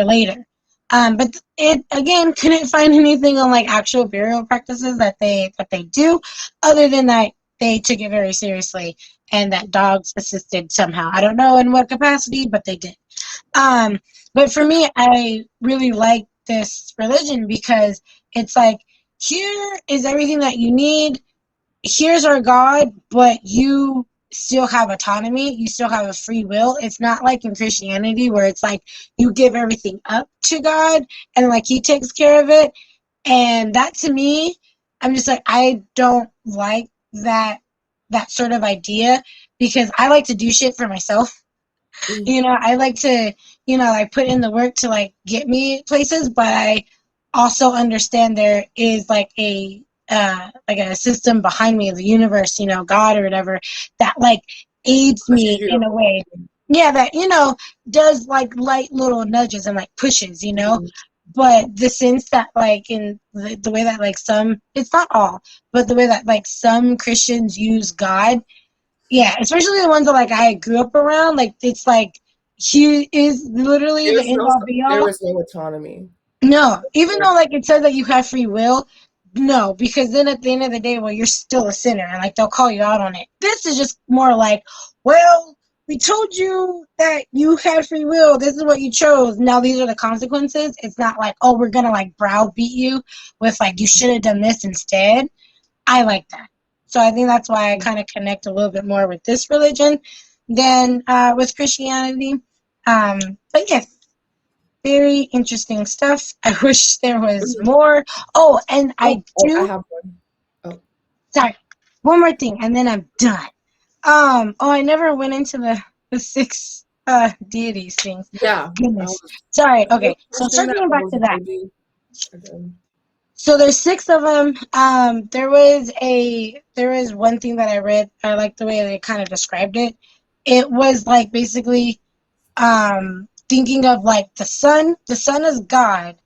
later. But it again couldn't find anything on like actual burial practices that they do, other than that they took it very seriously and that dogs assisted somehow. I don't know in what capacity, but they did. Um, but for me, I really like this religion because it's like, here is everything that you need. Here's our God, but you still have autonomy. You still have a free will. It's not like in Christianity where it's like you give everything up to God and like He takes care of it. And that to me, I'm just like, I don't like that sort of idea because I like to do shit for myself. Mm. I like to, like put in the work to like get me places, but I also understand there is like a system behind me, the universe, God or whatever, that like aids Pushes me you. in a way. Yeah, that does like light little nudges and like pushes. Mhm. But the sense that like in the way that like some, it's not all, but the way that like some Christians use God, yeah, especially the ones that like I grew up around. Like it's like he is literally the There's end no all be there all. is no autonomy. No, even though like it says that you have free will, no, because then at the end of the day, well, you're still a sinner, and like they'll call you out on it. This is just more like, well, we told you that you had free will. This is what you chose. Now these are the consequences. It's not like, oh, we're gonna like browbeat you with like you should have done this instead. I like that. So I think that's why I kind of connect a little bit more with this religion than with Christianity. But yes, very interesting stuff. I wish there was Mhm. more. Oh, and I I do. have one. Oh, Sorry, one more thing, and then I'm done. Oh, I never went into the six deities things. yeah. I Goodness. was Sorry. Okay, so mentioning that, circling but back was to it that. maybe again? So there's six of them. There was one thing that I read. I like the way they kind of described it. It was like basically thinking of like the sun. The sun is God,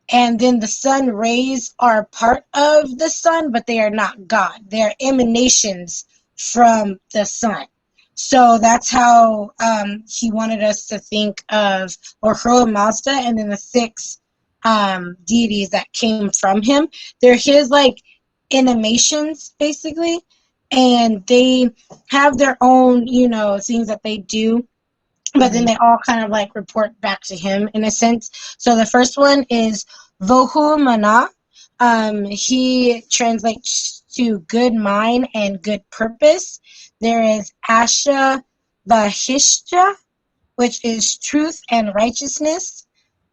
and then the sun rays are part of the sun, but they are not God. They are emanations from the sun. So that's how he wanted us to think of Ahura Mazda, and then the six deities that came from him. They're his like animations basically, and they have their own things that they do, but then Mm-hmm. they all kind of like report back to him in a sense. So the first one is Vohu Mana. He translates to good mind and good purpose. There is Asha Vahishta, which is truth and righteousness.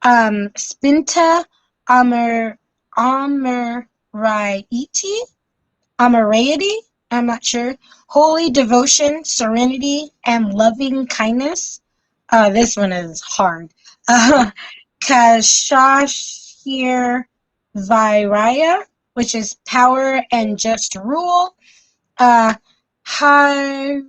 Spinta Amar Amaraiti, Amaraity, I'm not sure. Holy devotion, serenity, and loving kindness. This one is hard. Kashashir Vairaya, which is power and just rule. Uh, Hiriratat,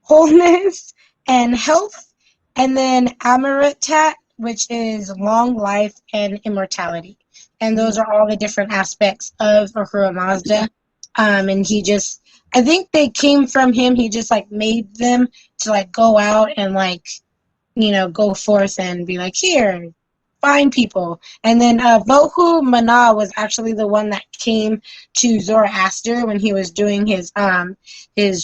wholeness and health. And then Amaritat, which is long life and immortality. And those are all the different aspects of Ahura Mazda. And I think they came from him. He just like made them to like go out and like, go forth and be like, here. find people. And then Vohu Mana was actually the one that came to Zoroaster when he was doing his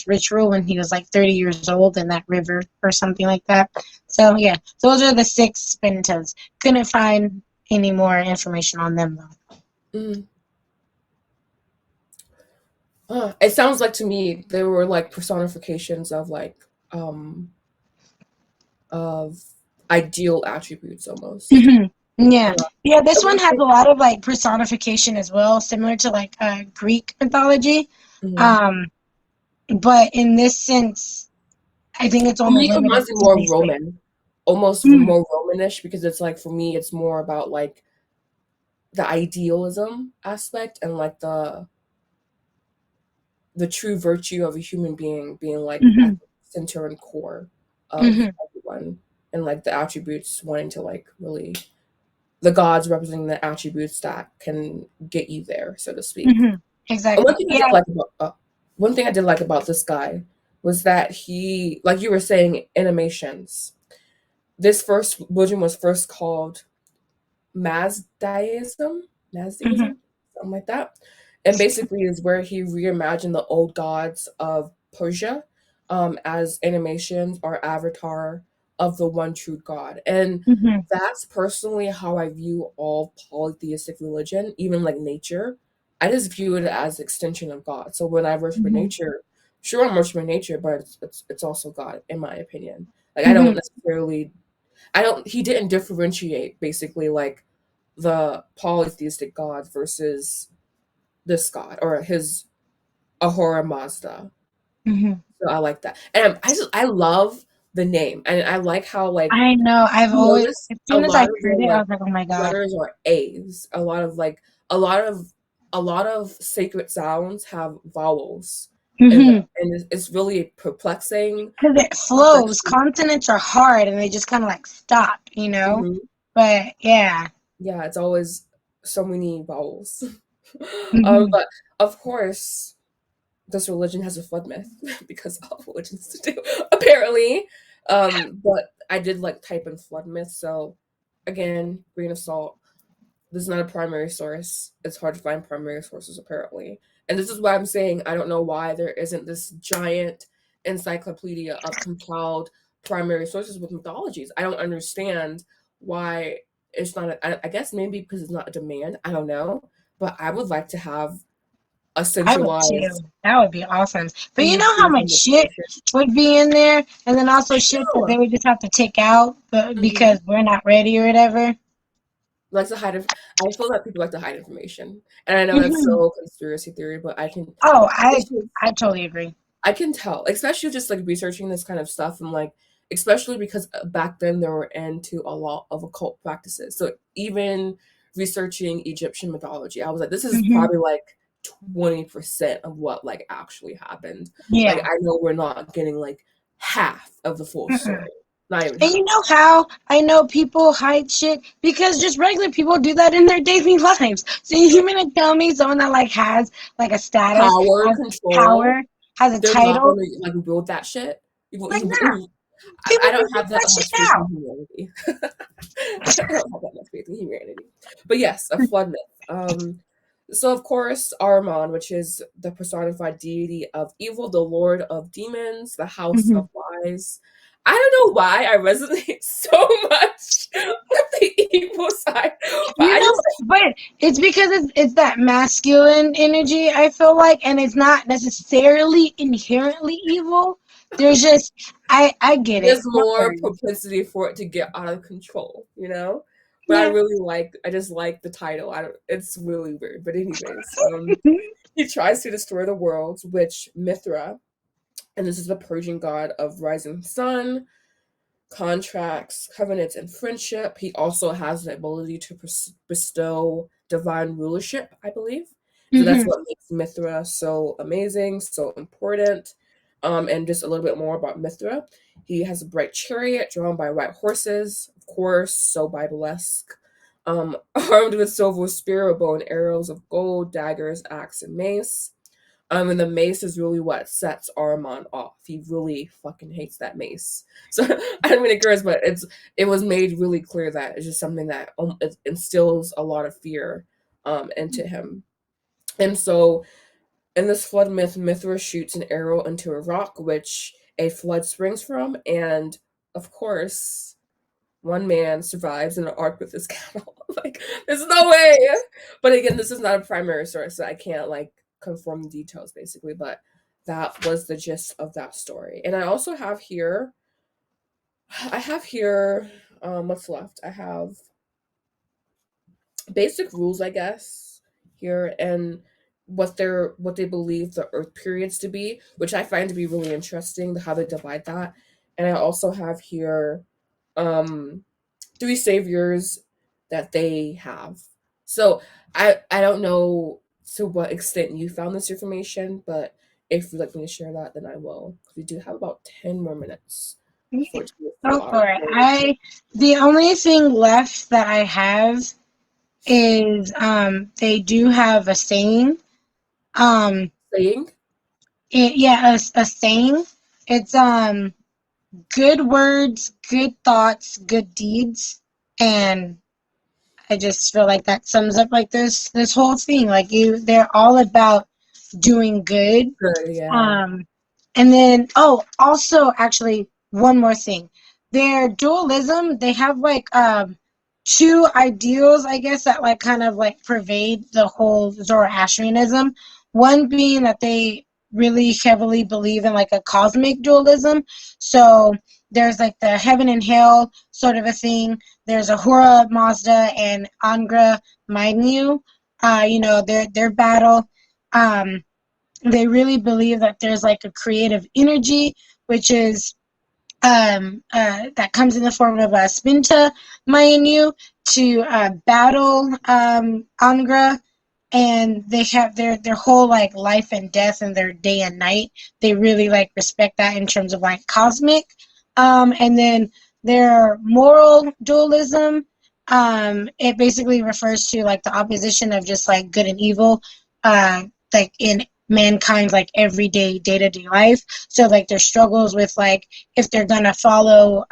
ritual when he was like 30 years old in that river or something like that. So yeah, those are the 6 spintos. Couldn't find any more information on them though. Mm. It sounds like to me they were like personifications of like of ideal attributes almost. Yeah, yeah. This one One has thing, a lot of like personification as well, similar to like Greek mythology. mhm. Um, but in this sense, I think it's For only me, it limited reminds me to more of these things. Roman, almost Mm, more Romanish, because it's like for me, it's more about like the idealism aspect and like the true virtue of a human being like at mhm, the center and core of mhm, everyone, and like the attributes wanting to like really the gods representing the attributes that can get you there, so to speak. mhm. And Exactly. Yeah. one thing I did like about this guy was that he, like you were saying, animations. This first religion was first called Mazdaism, Mhm, Mazdaism, something like that. And basically is where he reimagined the old gods of Persia as animations or avatar of the one true God. And mhm, that's personally how I view all polytheistic religion, even like nature. I just view it as extension of God. So when I worship mhm, nature, sure I'm worshiping nature, but it's also God, in my opinion. Like I don't mhm, necessarily I don't he didn't differentiate basically like the polytheistic god versus this god or his Ahura Mazda. mhm. So I like that. And I love the name. And I like how like I know. I've you always, notice as a soon as I lot of heard their it, I like was like, oh my God. letters are A's. A lot of a lot of sacred sounds have vowels in them. Mhm. And it's really perplexing. Because it It's flows. actually Consonants are hard and they just kind of like stop, you know? mhm. But yeah. Yeah, it's always so many vowels. Mhm. But of course, this religion has a flood myth because all religions do, apparently. But I did like type in flood myth, so again, grain of salt. This is not a primary source. It's hard to find primary sources apparently. And this is why I'm saying I don't know why there isn't this giant encyclopedia of compiled primary sources with mythologies. I don't understand why it's not I guess maybe because it's not a demand. I don't know. But I would like to have a I would too. centralized That would be awesome. But you know how much hinduism shit would be in there? And then also shit that no. they would just have to take out Mhm. because we're not ready or whatever. Like to hide I feel that people like to hide information. And I know that's Hmm. so conspiracy theory, but Oh, it's just I totally agree. I can tell, especially just like researching this kind of stuff and like especially because back then they were into a lot of occult practices. So even researching Egyptian mythology, I was like, this is Hmm. probably like 20% of what like actually happened. Like Yeah. I know we're not getting like half of the full Mm-mm. story. Not even And half. you know how I know people hide shit? Because just regular people do that in their daily lives. So you mean to tell me someone that like has like a status, Power, has control, power, has a they're not title? gonna like build that shit. Like nah, I people don't can have figure that that shit much faith in out. humanity. I don't have that much faith in humanity. But yes, a flood myth. So of course, Ahriman, which is the personified deity of evil, the lord of demons, the house Mhm. of lies. I don't know why I resonate so much with the evil side, but You I know, just but it's because it's that masculine energy, I feel like, and it's not necessarily inherently evil. There's just I get it. there's No more worries. propensity for it to get out of control, you know? But Yeah. I just like the title. I don't it's really weird. But anyways, he tries to destroy the world, which Mithra, and this is the Persian god of rising sun, contracts, covenants, and friendship. He also has the ability to bestow divine rulership, I believe. So that's Hmm. what makes Mithra so amazing, so important. And just a little bit more about Mithra. He has a bright chariot drawn by white horses, of course, so Bible-esque. Armed with silver spear, bow and arrows of gold, daggers, axe, and mace. And the mace is really what sets Armand off. He really fucking hates that mace. So I don't mean to curse, but it was made really clear that it's just something that it instills a lot of fear into him. And so in this flood myth, Mithra shoots an arrow into a rock, which a flood springs from, and of course, one man survives in an ark with his cattle. Like, there's no way. But again, this is not a primary source, so I can't like confirm the details basically. But that was the gist of that story. And I also have here, what's left? I have basic rules, I guess, here, and what they believe the earth periods to be, which I find to be really interesting, how they divide that. And I also have here three saviors that they have. So I don't know to what extent you found this information, but if you'd like me to share that, then I will. We do have about 10 more minutes for it to be a full Go for hour. it. The only thing left that I have is they do have a saying. Saying? A saying. It's good words, good thoughts, good deeds, and I just feel like that sums up like this whole thing. Like they're all about doing good. Good, yeah. And then also actually one more thing. Their dualism, they have like two ideals, I guess, that like kind of like pervade the whole Zoroastrianism. One being that they really heavily believe in like a cosmic dualism. So there's like the heaven and hell sort of a thing. There's Ahura Mazda and Angra Mainyu. Their battle. They really believe that there's like a creative energy, which is that comes in the form of a Spinta Mayanu to battle Angra, and they have their whole like life and death and their day and night. They really like respect that in terms of like cosmic, and then their moral dualism. It basically refers to like the opposition of just like good and evil, like in mankind's like everyday day-to-day life. So like their struggles with like if they're gonna follow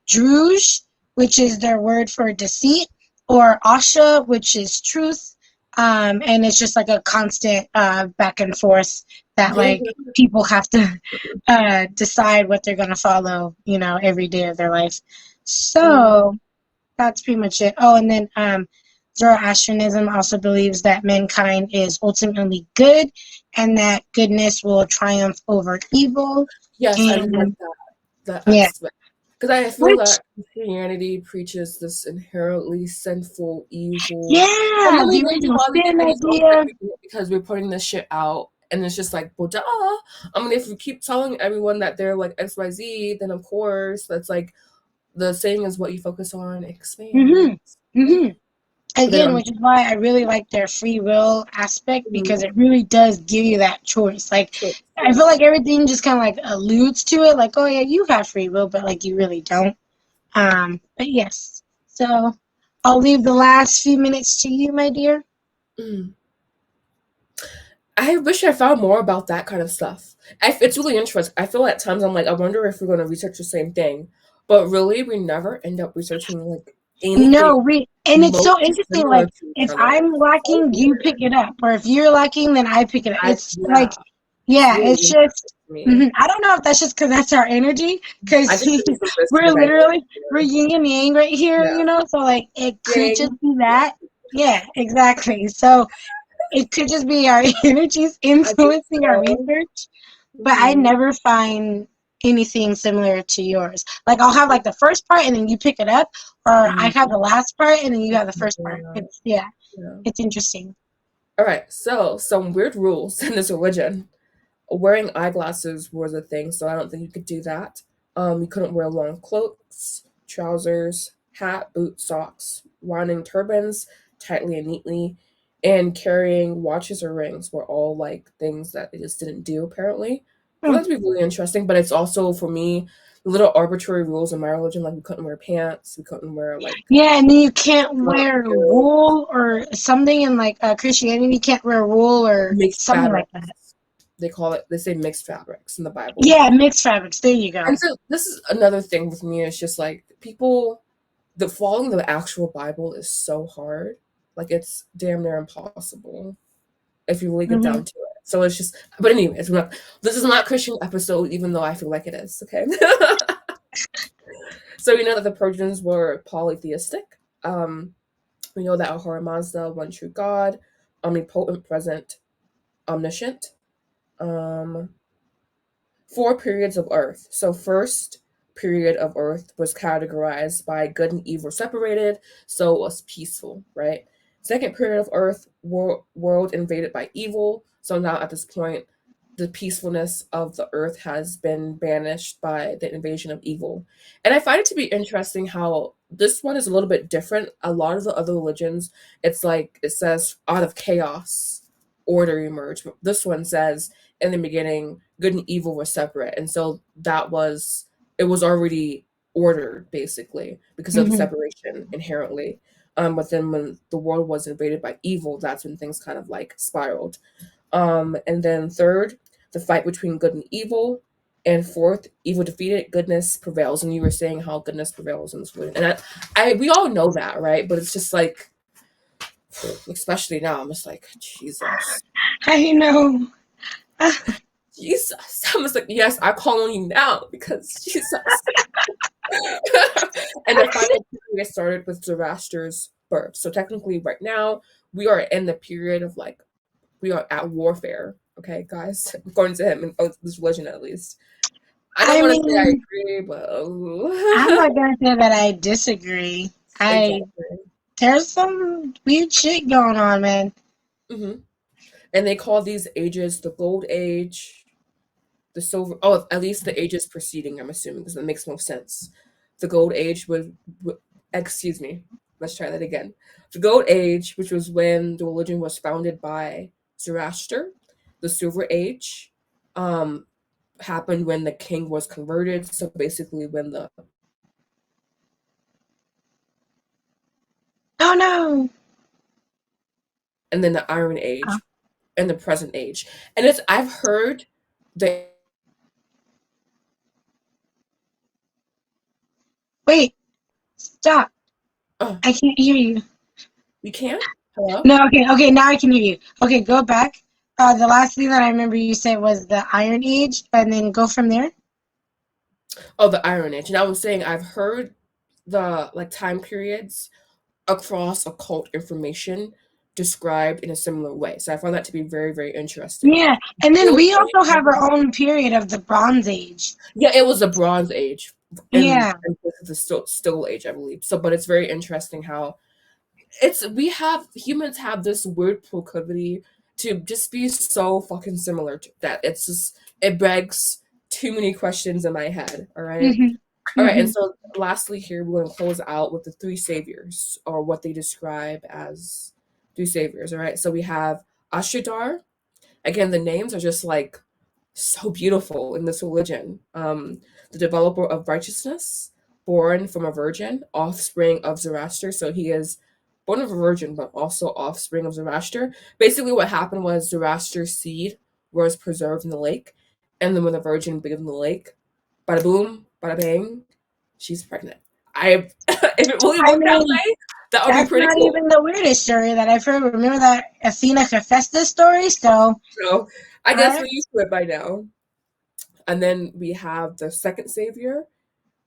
Druj, which is their word for deceit, or Asha, which is truth. And it's just like a constant back and forth that like people have to decide what they're gonna follow, every day of their life. So that's pretty much it. Oh, and then Zoroastrianism also believes that mankind is ultimately good and that goodness will triumph over evil. Yes, I And like that yeah, aspect. Because I feel which that Christianity preaches this inherently sinful, evil. And yeah, then we the really original hardly sin think it's okay idea. because we're putting this shit out. And it's just like, well, duh. I mean, if we keep telling everyone that they're like XYZ, then of course, that's like the saying is what you focus on expands. Mm-hmm. Mm-hmm. But then Again, which is why I really like their free will aspect, because it really does give you that choice. Like, I feel like everything just kind of like alludes to it, like, oh yeah, you have free will, but like you really don't. But yes. So I'll leave the last few minutes to you, my dear. I wish I found more about that kind of stuff. It's really interesting. I feel at times I'm like, I wonder if we're going to research the same thing, but really, we never end up researching like anything No, and it's so remotely interesting. similar Like, to each if other. I'm It's so lacking, you weird. pick it up, or if you're lacking, then I pick it up. It's Yeah, like, it's yeah, really it's interesting just. to me. I don't know if that's just because that's our energy, I because think it's just we're simplistic as literally we're I yin and yang right here, yeah. So like it could just Yang. be that. Yeah, exactly. So it could just be our energies I think influencing our so. research, but I never find anything similar to yours. Like I'll have like the first part and then you pick it up, or I have the last part and then you have the first part. Yeah. Yeah. It's interesting. All right. So some weird rules in this religion. Wearing eyeglasses was a thing, so I don't think you could do that. You couldn't wear long cloaks, trousers, hat, boots, socks, winding turbans tightly and neatly, and carrying watches or rings were all like things that they just didn't do apparently. So Hmm. that'd be really interesting, but it's also for me little arbitrary rules in my religion, like we couldn't wear pants, we couldn't wear like Yeah, and then you can't short wear heels. wool or something in like Christianity. You can't wear wool or Makes bad something like that. rice. they say mixed fabrics in the Bible. Yeah, mixed fabrics. There you go. And so this is another thing with me. It's just like people, the following the actual Bible is so hard. Like it's damn near impossible if you really get Mm-hmm. down to it. So it's just, but anyways, this is not a Christian episode, even though I feel like it is. Okay. So we know that the Persians were polytheistic. We know that Ahura Mazda, one true God, omnipotent, present, omniscient. Um, 4 periods of Earth. So first period of Earth was categorized by good and evil separated, so it was peaceful, right? Second period of Earth, world invaded by evil. So now at this point, the peacefulness of the Earth has been banished by the invasion of evil. And I find it to be interesting how this one is a little bit different. A lot of the other religions, it's like it says out of chaos, order emerged. This one says in the beginning, good and evil were separate. And so it was already ordered basically because of the Mm-hmm. separation inherently. But then when the world was invaded by evil, that's when things kind of like spiraled. And then third, the fight between good and evil. And fourth, evil defeated, goodness prevails. And you were saying how goodness prevails in this world. And we all know that, right? But it's just like, especially now, I'm just like, Jesus. I know. Jesus. I was like, yes, I call on you now because Jesus. And the final period started with Zoroaster's birth. So technically, right now, we are in the period of like, we are at warfare. Okay, guys, according to him, and this religion at least. I don't I want to say I mean, agree, but I'm not gonna say that I disagree. exactly. There's some weird shit going on, man. Hmm. And they call these ages the Gold Age, the Silver. Oh, at least the ages preceding. I'm assuming because that makes no sense. The Gold Age excuse me. Let's try that again. The Gold Age, which was when the religion was founded by Zoroaster. The Silver Age, um, happened when the king was converted. So basically, when the Oh no. and then the Iron Age and the present age. And I've heard the Wait, stop. oh, I can't hear you. you can't? Hello? No, okay, now I can hear you. Okay, go back. The last thing that I remember you said was the Iron Age, and then go from there. Oh, the Iron Age. And I was saying I've heard the like time periods across occult information described in a similar way. So I found that to be very, very interesting. Yeah, and then Really, we also have really, our own period of the Bronze Age. yeah, it was the Bronze Age Yeah. and this is the Stone Age, I believe. So, but it's very interesting how humans have this weird proclivity to just be so fucking similar to that. It's just it begs too many questions in my head. All right. Hmm. All right, and Hmm. so lastly, here we're going to close out with the three saviors, or what they describe as three saviors. All right, so we have Ashidar. Again, the names are just like so beautiful in this religion. The developer of righteousness, born from a virgin, offspring of Zoroaster. So he is born of a virgin, but also offspring of Zoroaster. Basically, what happened was Zoroaster's seed was preserved in the lake, and then when the virgin bathed in the lake, bada boom, bada bang, she's pregnant. If it really I worked that mean, way, that would be that's pretty not cool. even the weirdest story that I've heard. Remember that Athena Hephaestus story? So, So I guess uh, we're used to it by now. And then we have the second savior,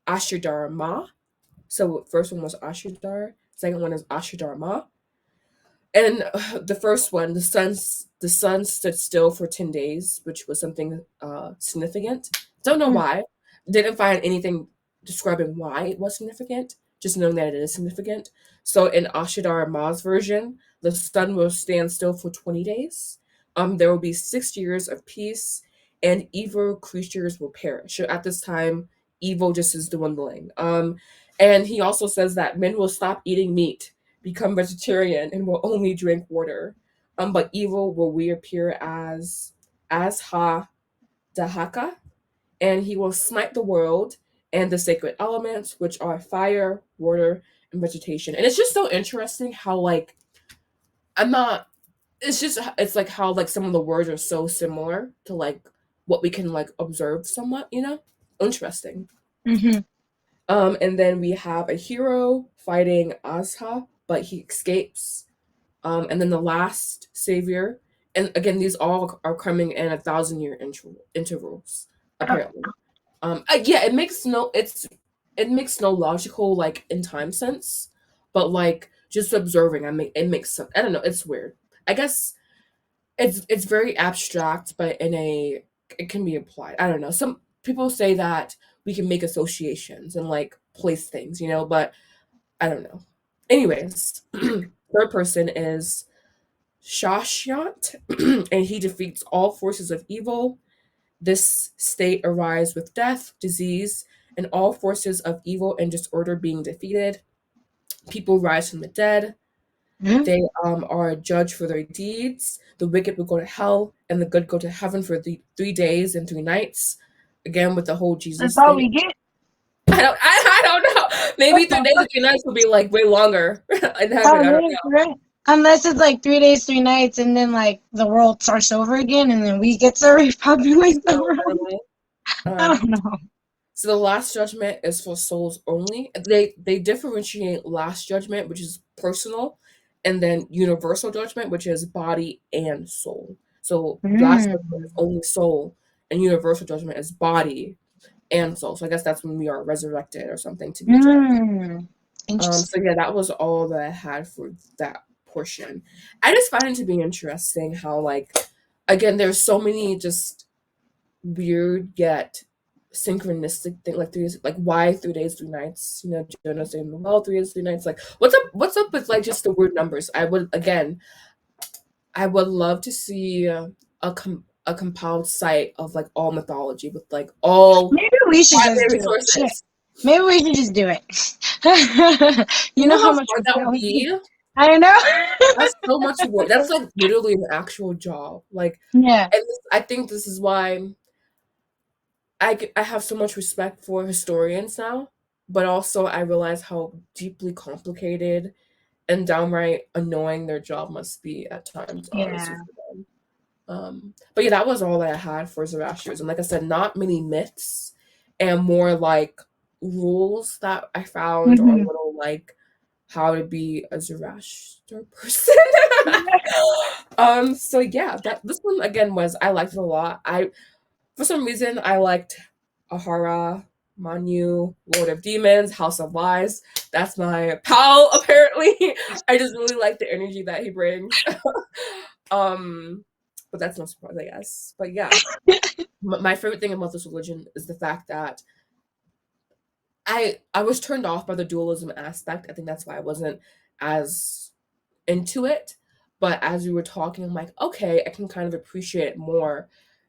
Ashidar Ma. So first one was Ashidar, second one is Ashidar Ma. And the first one, the sun stood still for 10 days, which was something significant. Don't know mm, why. Didn't find anything describing why it was significant. Just knowing that it is significant. So in Ashidar Ma's version, the sun will stand still for 20 days. There will be 6 years of peace, and evil creatures will perish. So at this time, evil just is dwindling. And he also says that men will stop eating meat, become vegetarian, and will only drink water. But evil will reappear as Ha Dahaka, and he will smite the world and the sacred elements, which are fire, water, and vegetation. And it's just so interesting how like I'm not it's like how like some of the words are so similar to like what we can like observe somewhat, you know? Interesting. Mm-hmm. And then we have a hero fighting Azha, but he escapes. And then the last savior, and again, these all are coming in 1,000-year intervals, apparently. Yeah, it makes no logical like in time sense, but like just observing, it makes sense. I don't know, it's weird. I guess it's very abstract, but it can be applied. I don't know. Some people say that we can make associations and like place things, you know, but I don't know. Anyways, third person is Shashyant, and he defeats all forces of evil. This state arises with death, disease, and all forces of evil and disorder being defeated. People rise from the dead. Mm-hmm. They are judged for their deeds. The wicked will go to hell, and the good go to heaven for the 3 days and 3 nights. Again, with the whole That's Jesus all thing. we get. I don't know. Maybe 3 days and 3 nights will be like way longer in heaven. I don't know. Right. Unless it's like 3 days, 3 nights, and then like the world starts over again, and then we get to repopulate the So, world. I um, don't know. so the last judgment is for souls only. They differentiate last judgment, which is personal, and then universal judgment, which is body and soul. So last judgment is Mm. only soul, and universal judgment is body and soul. So I guess that's when we are resurrected or something to be judged. Mm. So Interesting. yeah, that was all that I had for that portion. I just find it to be interesting how like again there's so many just weird yet synchronistic thing like why 3 days 3 nights, you know, Jonah saying well 3 days 3 nights, like what's up with like just the weird numbers. I would love to see a compiled site of like all mythology with like all Maybe we should just primary do it. Shit. sources. Maybe we should just do it. You You know know how how much hard work that that would would be? be? I know. That's so much work. That's like literally an actual job. Like, Yeah. and I think this is why I have so much respect for historians now, but also I realize how deeply complicated and downright annoying their job must be at times, honestly, Yeah. for them. But yeah, that was all that I had for Zoroastrianism. Like I said, not many myths and more like rules that I found or Hmm. little like how to be a Zoroaster person. So yeah, that this one again was I liked it a lot. I for some reason I liked Ahara, Manu, Lord of Demons, House of Lies. That's my pal apparently. I just really like the energy that he brings. um but that's no surprise, I guess. But yeah, my favorite thing about this religion is the fact that I was turned off by the dualism aspect. I think that's why I wasn't as into it. But as we were talking, I'm like, okay, I can kind of appreciate it more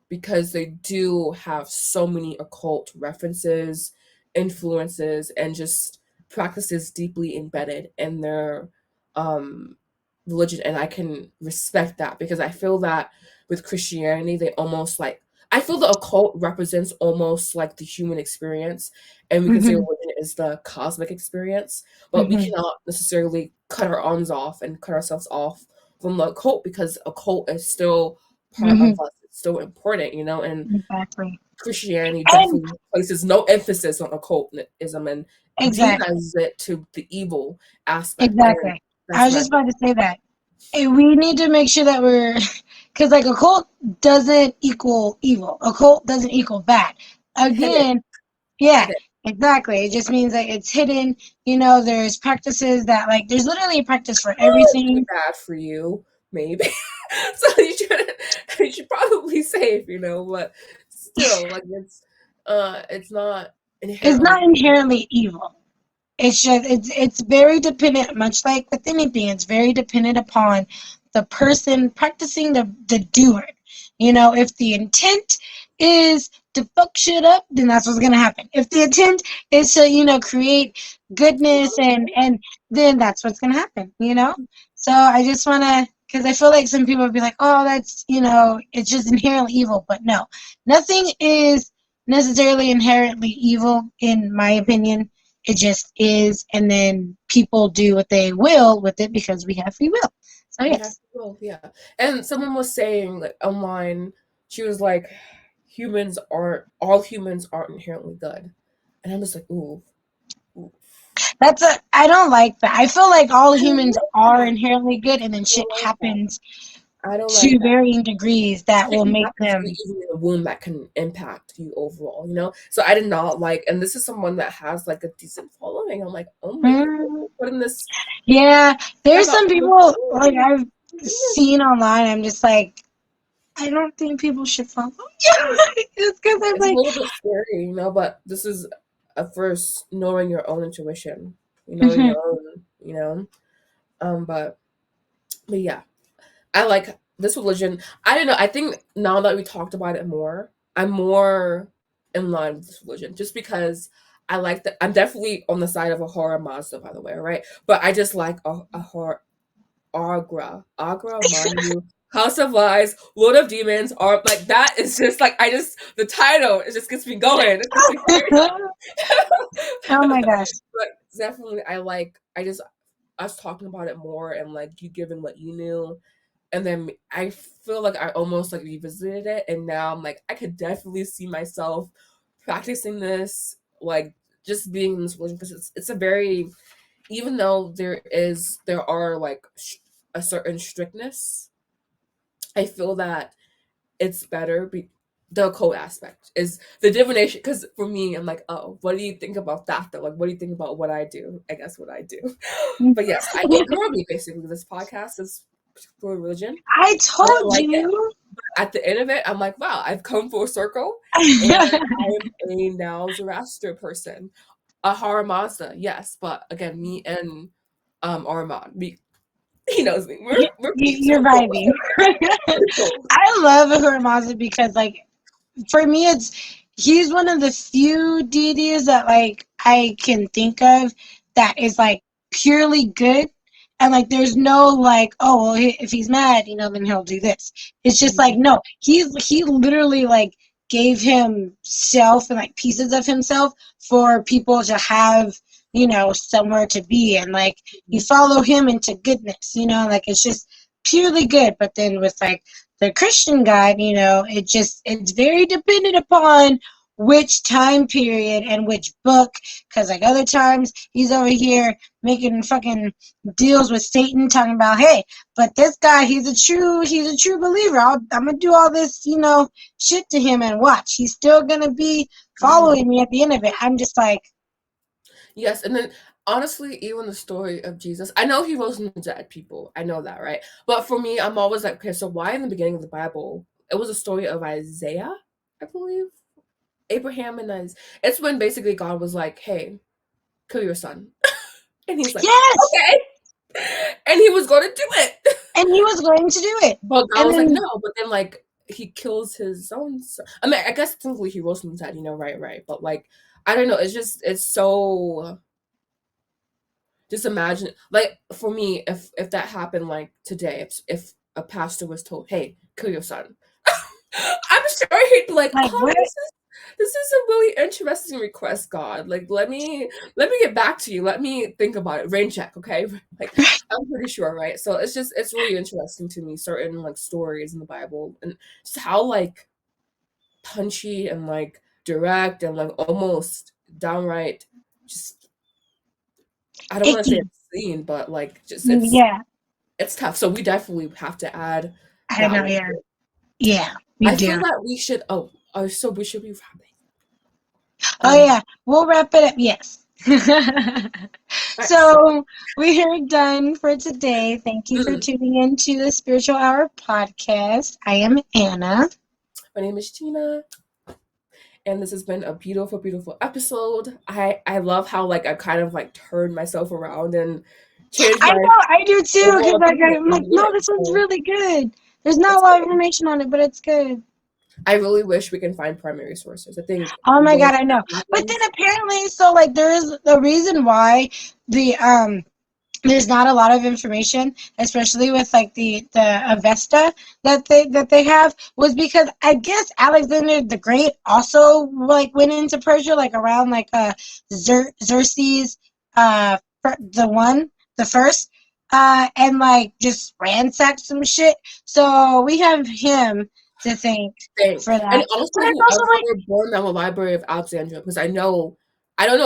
because they do have so many occult references, influences, and just practices deeply embedded in their um, religion. And I can respect that because I feel that with Christianity, they almost like, I feel the occult represents almost like the human experience, and we can say Hmm. religion is the cosmic experience, but we Hmm. cannot necessarily cut our arms off and cut ourselves off from the occult because occult is still part of Hmm. us. It's still important, you know, and Exactly. Christianity And definitely places no emphasis on occultism and exactly. demonizes it to the evil aspect. And Exactly. I that's was what I just about to say that. We need to make sure that we're, because like a cult doesn't equal evil. A cult doesn't equal bad. hidden, Again, yeah, hidden. exactly. It just means that it's hidden. You know, there's practices that like there's literally a practice for Well, it could be everything. bad for you, maybe. So you should probably be safe, you know, but still, like it's not It's inherently not inherently evil. It's just it's very dependent, much like with anything, it's very dependent upon the person practicing the doer. You know, if the intent is to fuck shit up, then that's what's gonna happen. If the intent is to, you know, create goodness and then that's what's gonna happen, you know? So I just wanna because I feel like some people would be like, oh, that's, you know, it's just inherently evil. But no, nothing is necessarily inherently evil, in my opinion. It just is, and then people do what they will with it because we have free will. So We have yes. free will, yeah. And someone was saying like online, she was like, all humans aren't inherently good. And I'm just like, ooh. I don't like that. I feel like all I don't humans like are that. inherently good, and then I shit don't like that. happens I don't to like that. varying degrees that will Shit make happens to you them. even in the womb that can impact you overall, you know? So I did not like, and this is someone that has like a decent following. I'm like, oh my goodness, Mm, putting this yeah, there's about some people like I've seen online. I'm just like, I don't think people should follow. It's because I'm it's a like, little bit scary, you know, but this is a first knowing your own intuition, knowing your own, but yeah, I like this religion. I don't know. I think now that we talked about it more, I'm more in line with this religion just because I like that. I'm definitely on the side of a horror Mazda, by the way, right? But I just like a horror Agra, Manu, House of Lies, Lord of Demons, are like that is just like the title it just gets me going. It gets me oh my gosh. but definitely I was talking about it more and like you given what you knew. And then I feel like I almost like revisited it, and now I'm like, I could definitely see myself practicing this, like just being in this religion because it's a very, even though there are like a certain strictness, I feel that it's better. The occult aspect is the divination because for me, I'm like, oh, what do you think about that though? Like, what do you think about what I do? I guess what I do. But yes, it grew on me basically. This podcast is for religion. I I don't told like it. you. At the end of it, I'm like, wow, I've come full circle, and I'm a now Zoroastrian person. A horror Mazda, yes, but again, me and Armand, he knows me. We're peeps. You're We're cool. vibing. We're cool. I love Ahura because, like, for me, he's one of the few deities that like I can think of that is like purely good, and like there's no like, oh well, if he's mad, then he'll do this. It's just like no, he literally like gave himself and like pieces of himself for people to have somewhere to be, and like you follow him into goodness, like it's just purely good. But then with like the Christian God, it's very dependent upon which time period and which book, because like other times he's over here making fucking deals with Satan, talking about, hey, but this guy, he's a true believer. I'm gonna do all this, shit to him, and watch, he's still gonna be following me at the end of it. I'm just like, Yes, and then honestly, even the story of Jesus, I know he rose from the dead, people. I know that, right? But for me, I'm always like, okay, so why in the beginning of the Bible, it was a story of Isaiah, I believe, Abraham and it's when basically God was like, hey, kill your son. And he's like, yes, okay. And he was going to do it. and he was going to do it, But God and was like, then no. But then, like, he kills his own son. I mean, I guess technically he rose from the dead, right. But, like, I don't know. It's so. Just imagine, like, for me, if that happened, like, today, if a pastor was told, hey, kill your son, I'm sure he'd be like, like, oh, what? this is a really interesting request, God. Like, let me get back to you. Let me think about it. Rain check, okay? Like, I'm pretty sure, right? So it's really interesting to me, certain like stories in the Bible and just how like punchy and like direct and like almost downright just I don't want to say Icky. obscene, but like just Yeah, it's tough. So we definitely have to add I that know. one. Yeah, we I feel do. that we should. So we should be wrapping. Oh Um. yeah, we'll wrap it up. Yes. All right. So. So we are done for today. Thank you for mm, tuning in to the Spiritual Hour podcast. I am Anna. My name is Gina. And this has been a beautiful, beautiful episode. I love how like I kind of like turned myself around and changed I my know, I do too. Because overall like opinion I'm like, on no, it. this one's So really good. There's not a it's lot of good. information on it, but it's good. I really wish we can find primary sources. I think Oh my once god, I know. that But then happens, apparently, so like there is the reason why the there's not a lot of information, especially with like the Avesta that they have, was because I guess Alexander the Great also like went into Persia like around like Xerxes the first and like just ransack some shit. So we have him to thank Thing. for And that. also But it's also like whoever burned down the Library of Alexandria, because I don't know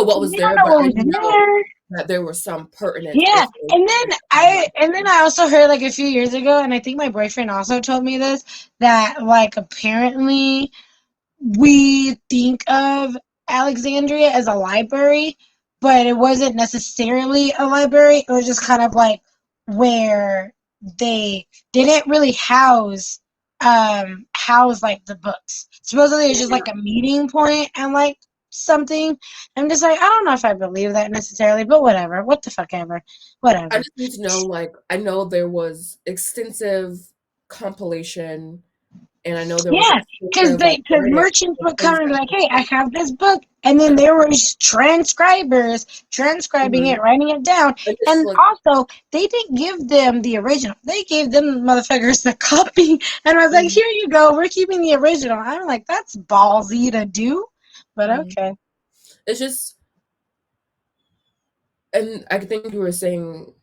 what was we don't there, know but what I was in know there. that there was some pertinent Yeah, and information. then I also heard like a few years ago, and I think my boyfriend also told me this, that like apparently we think of Alexandria as a library, but it wasn't necessarily a library. It was just kind of like where they didn't really house like the books. Supposedly it's just like a meeting point and like something. I'm just like, I don't know if I believe that necessarily, but whatever. What the fuck ever. I Whatever. just need to know, like, I know there was extensive compilation, and I know there was Yeah, extensive like because writing merchants of would come things and be that like, "Hey, I have this book," and then there was transcribers transcribing mhm. it, writing it down, And it's and like also they didn't give them the original; they gave them motherfuckers the copy, and I was like, mhm, "Here you go, we're keeping the original." I'm like, "That's ballsy to do," but mhm. okay. It's just, and I think you were saying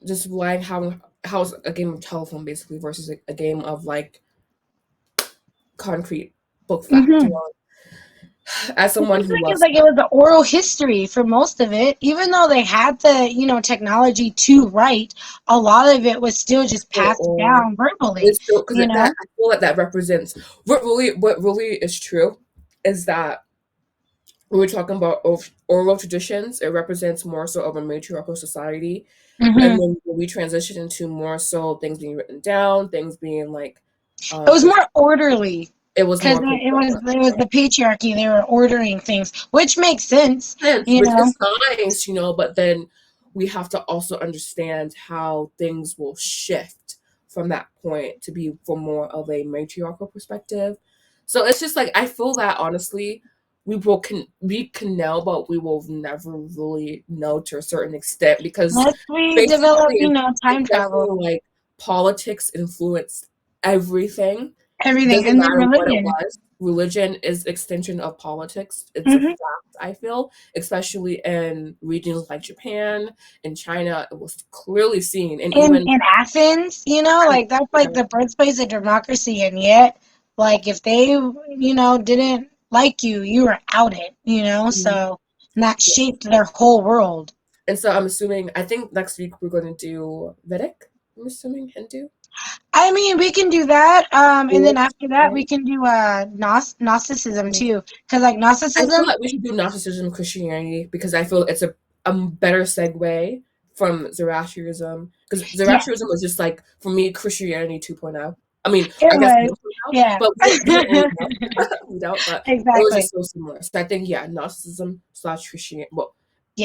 just like how it's a game of telephone basically versus a game of like concrete book fact. Mm-hmm. As It someone seems who like it's loves like it was the oral history for most of it, even though they had the technology to write. A lot of it was still just still passed oral, down verbally. it's still because You that know. I feel like that represents what really is true is that when we're talking about oral traditions, it represents more so of a matriarchal society. And Hmm. then when we transition into more so things being written down, things being like, It was it's more orderly it was because more it was the patriarchy. They were ordering things, which makes sense. sense, You which know. is nice, but then we have to also understand how things will shift from that point to be from more of a matriarchal perspective. So it's just like I feel that honestly, we can know, but we will never really know to a certain extent because Unless we develop, basically it's time travel, definitely like politics influence everything. everything, Doesn't and then matter what it religion. was. Religion is extension of politics. It's a Hmm. fact, I feel, especially in regions like Japan and China. It was clearly seen, and In even Athens, like that's like the birthplace of democracy, and yet, like if they, didn't like you, you were outed. Mhm. So and that Yeah. shaped their whole world. And so I'm assuming. I think next week we're going to do Vedic. I'm assuming Hindu. I mean, we can do that, and then Or after that, we can do Gnosticism Christianity. too, because like I feel Gnosticism, like we should do Gnosticism Christianity because I feel it's a better segue from Zoroastrianism because yeah, Zoroastrianism was just like for me Christianity 2.0. I mean, it I guess was, 1.0, yeah, but we don't really know. We don't, but it was exactly. just so similar. So I think yeah, Gnosticism slash Christianity. Well,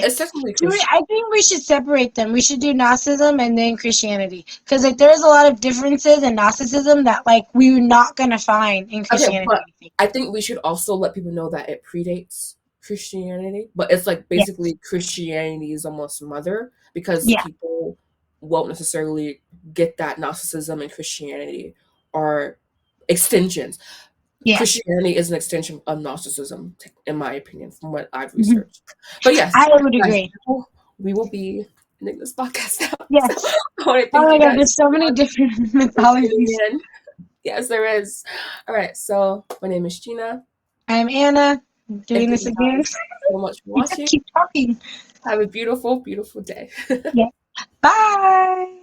it's Yes. technically Christian. I think we should separate them. We should do Gnosticism and then Christianity. Because like there's a lot of differences in Gnosticism that like we're not gonna find in Okay, Christianity, but I think. I think we should also let people know that it predates Christianity, but it's like Yes. basically Christianity is almost mother because Yeah. people won't necessarily get that Gnosticism and Christianity are extensions. Yeah. Christianity is an extension of Gnosticism, in my opinion, from what I've Hmm. researched. But yes, I would guys, agree. we will be ending this podcast now. So Yes. I want to Oh thank my you God, guys there's so so many much different for tuning mythologies. in. Yes, there is. All right, so my name is Gina, I'm Anna and doing thank this you again. guys so much for watching. Keep talking. Have a beautiful, beautiful day. Yeah. Bye.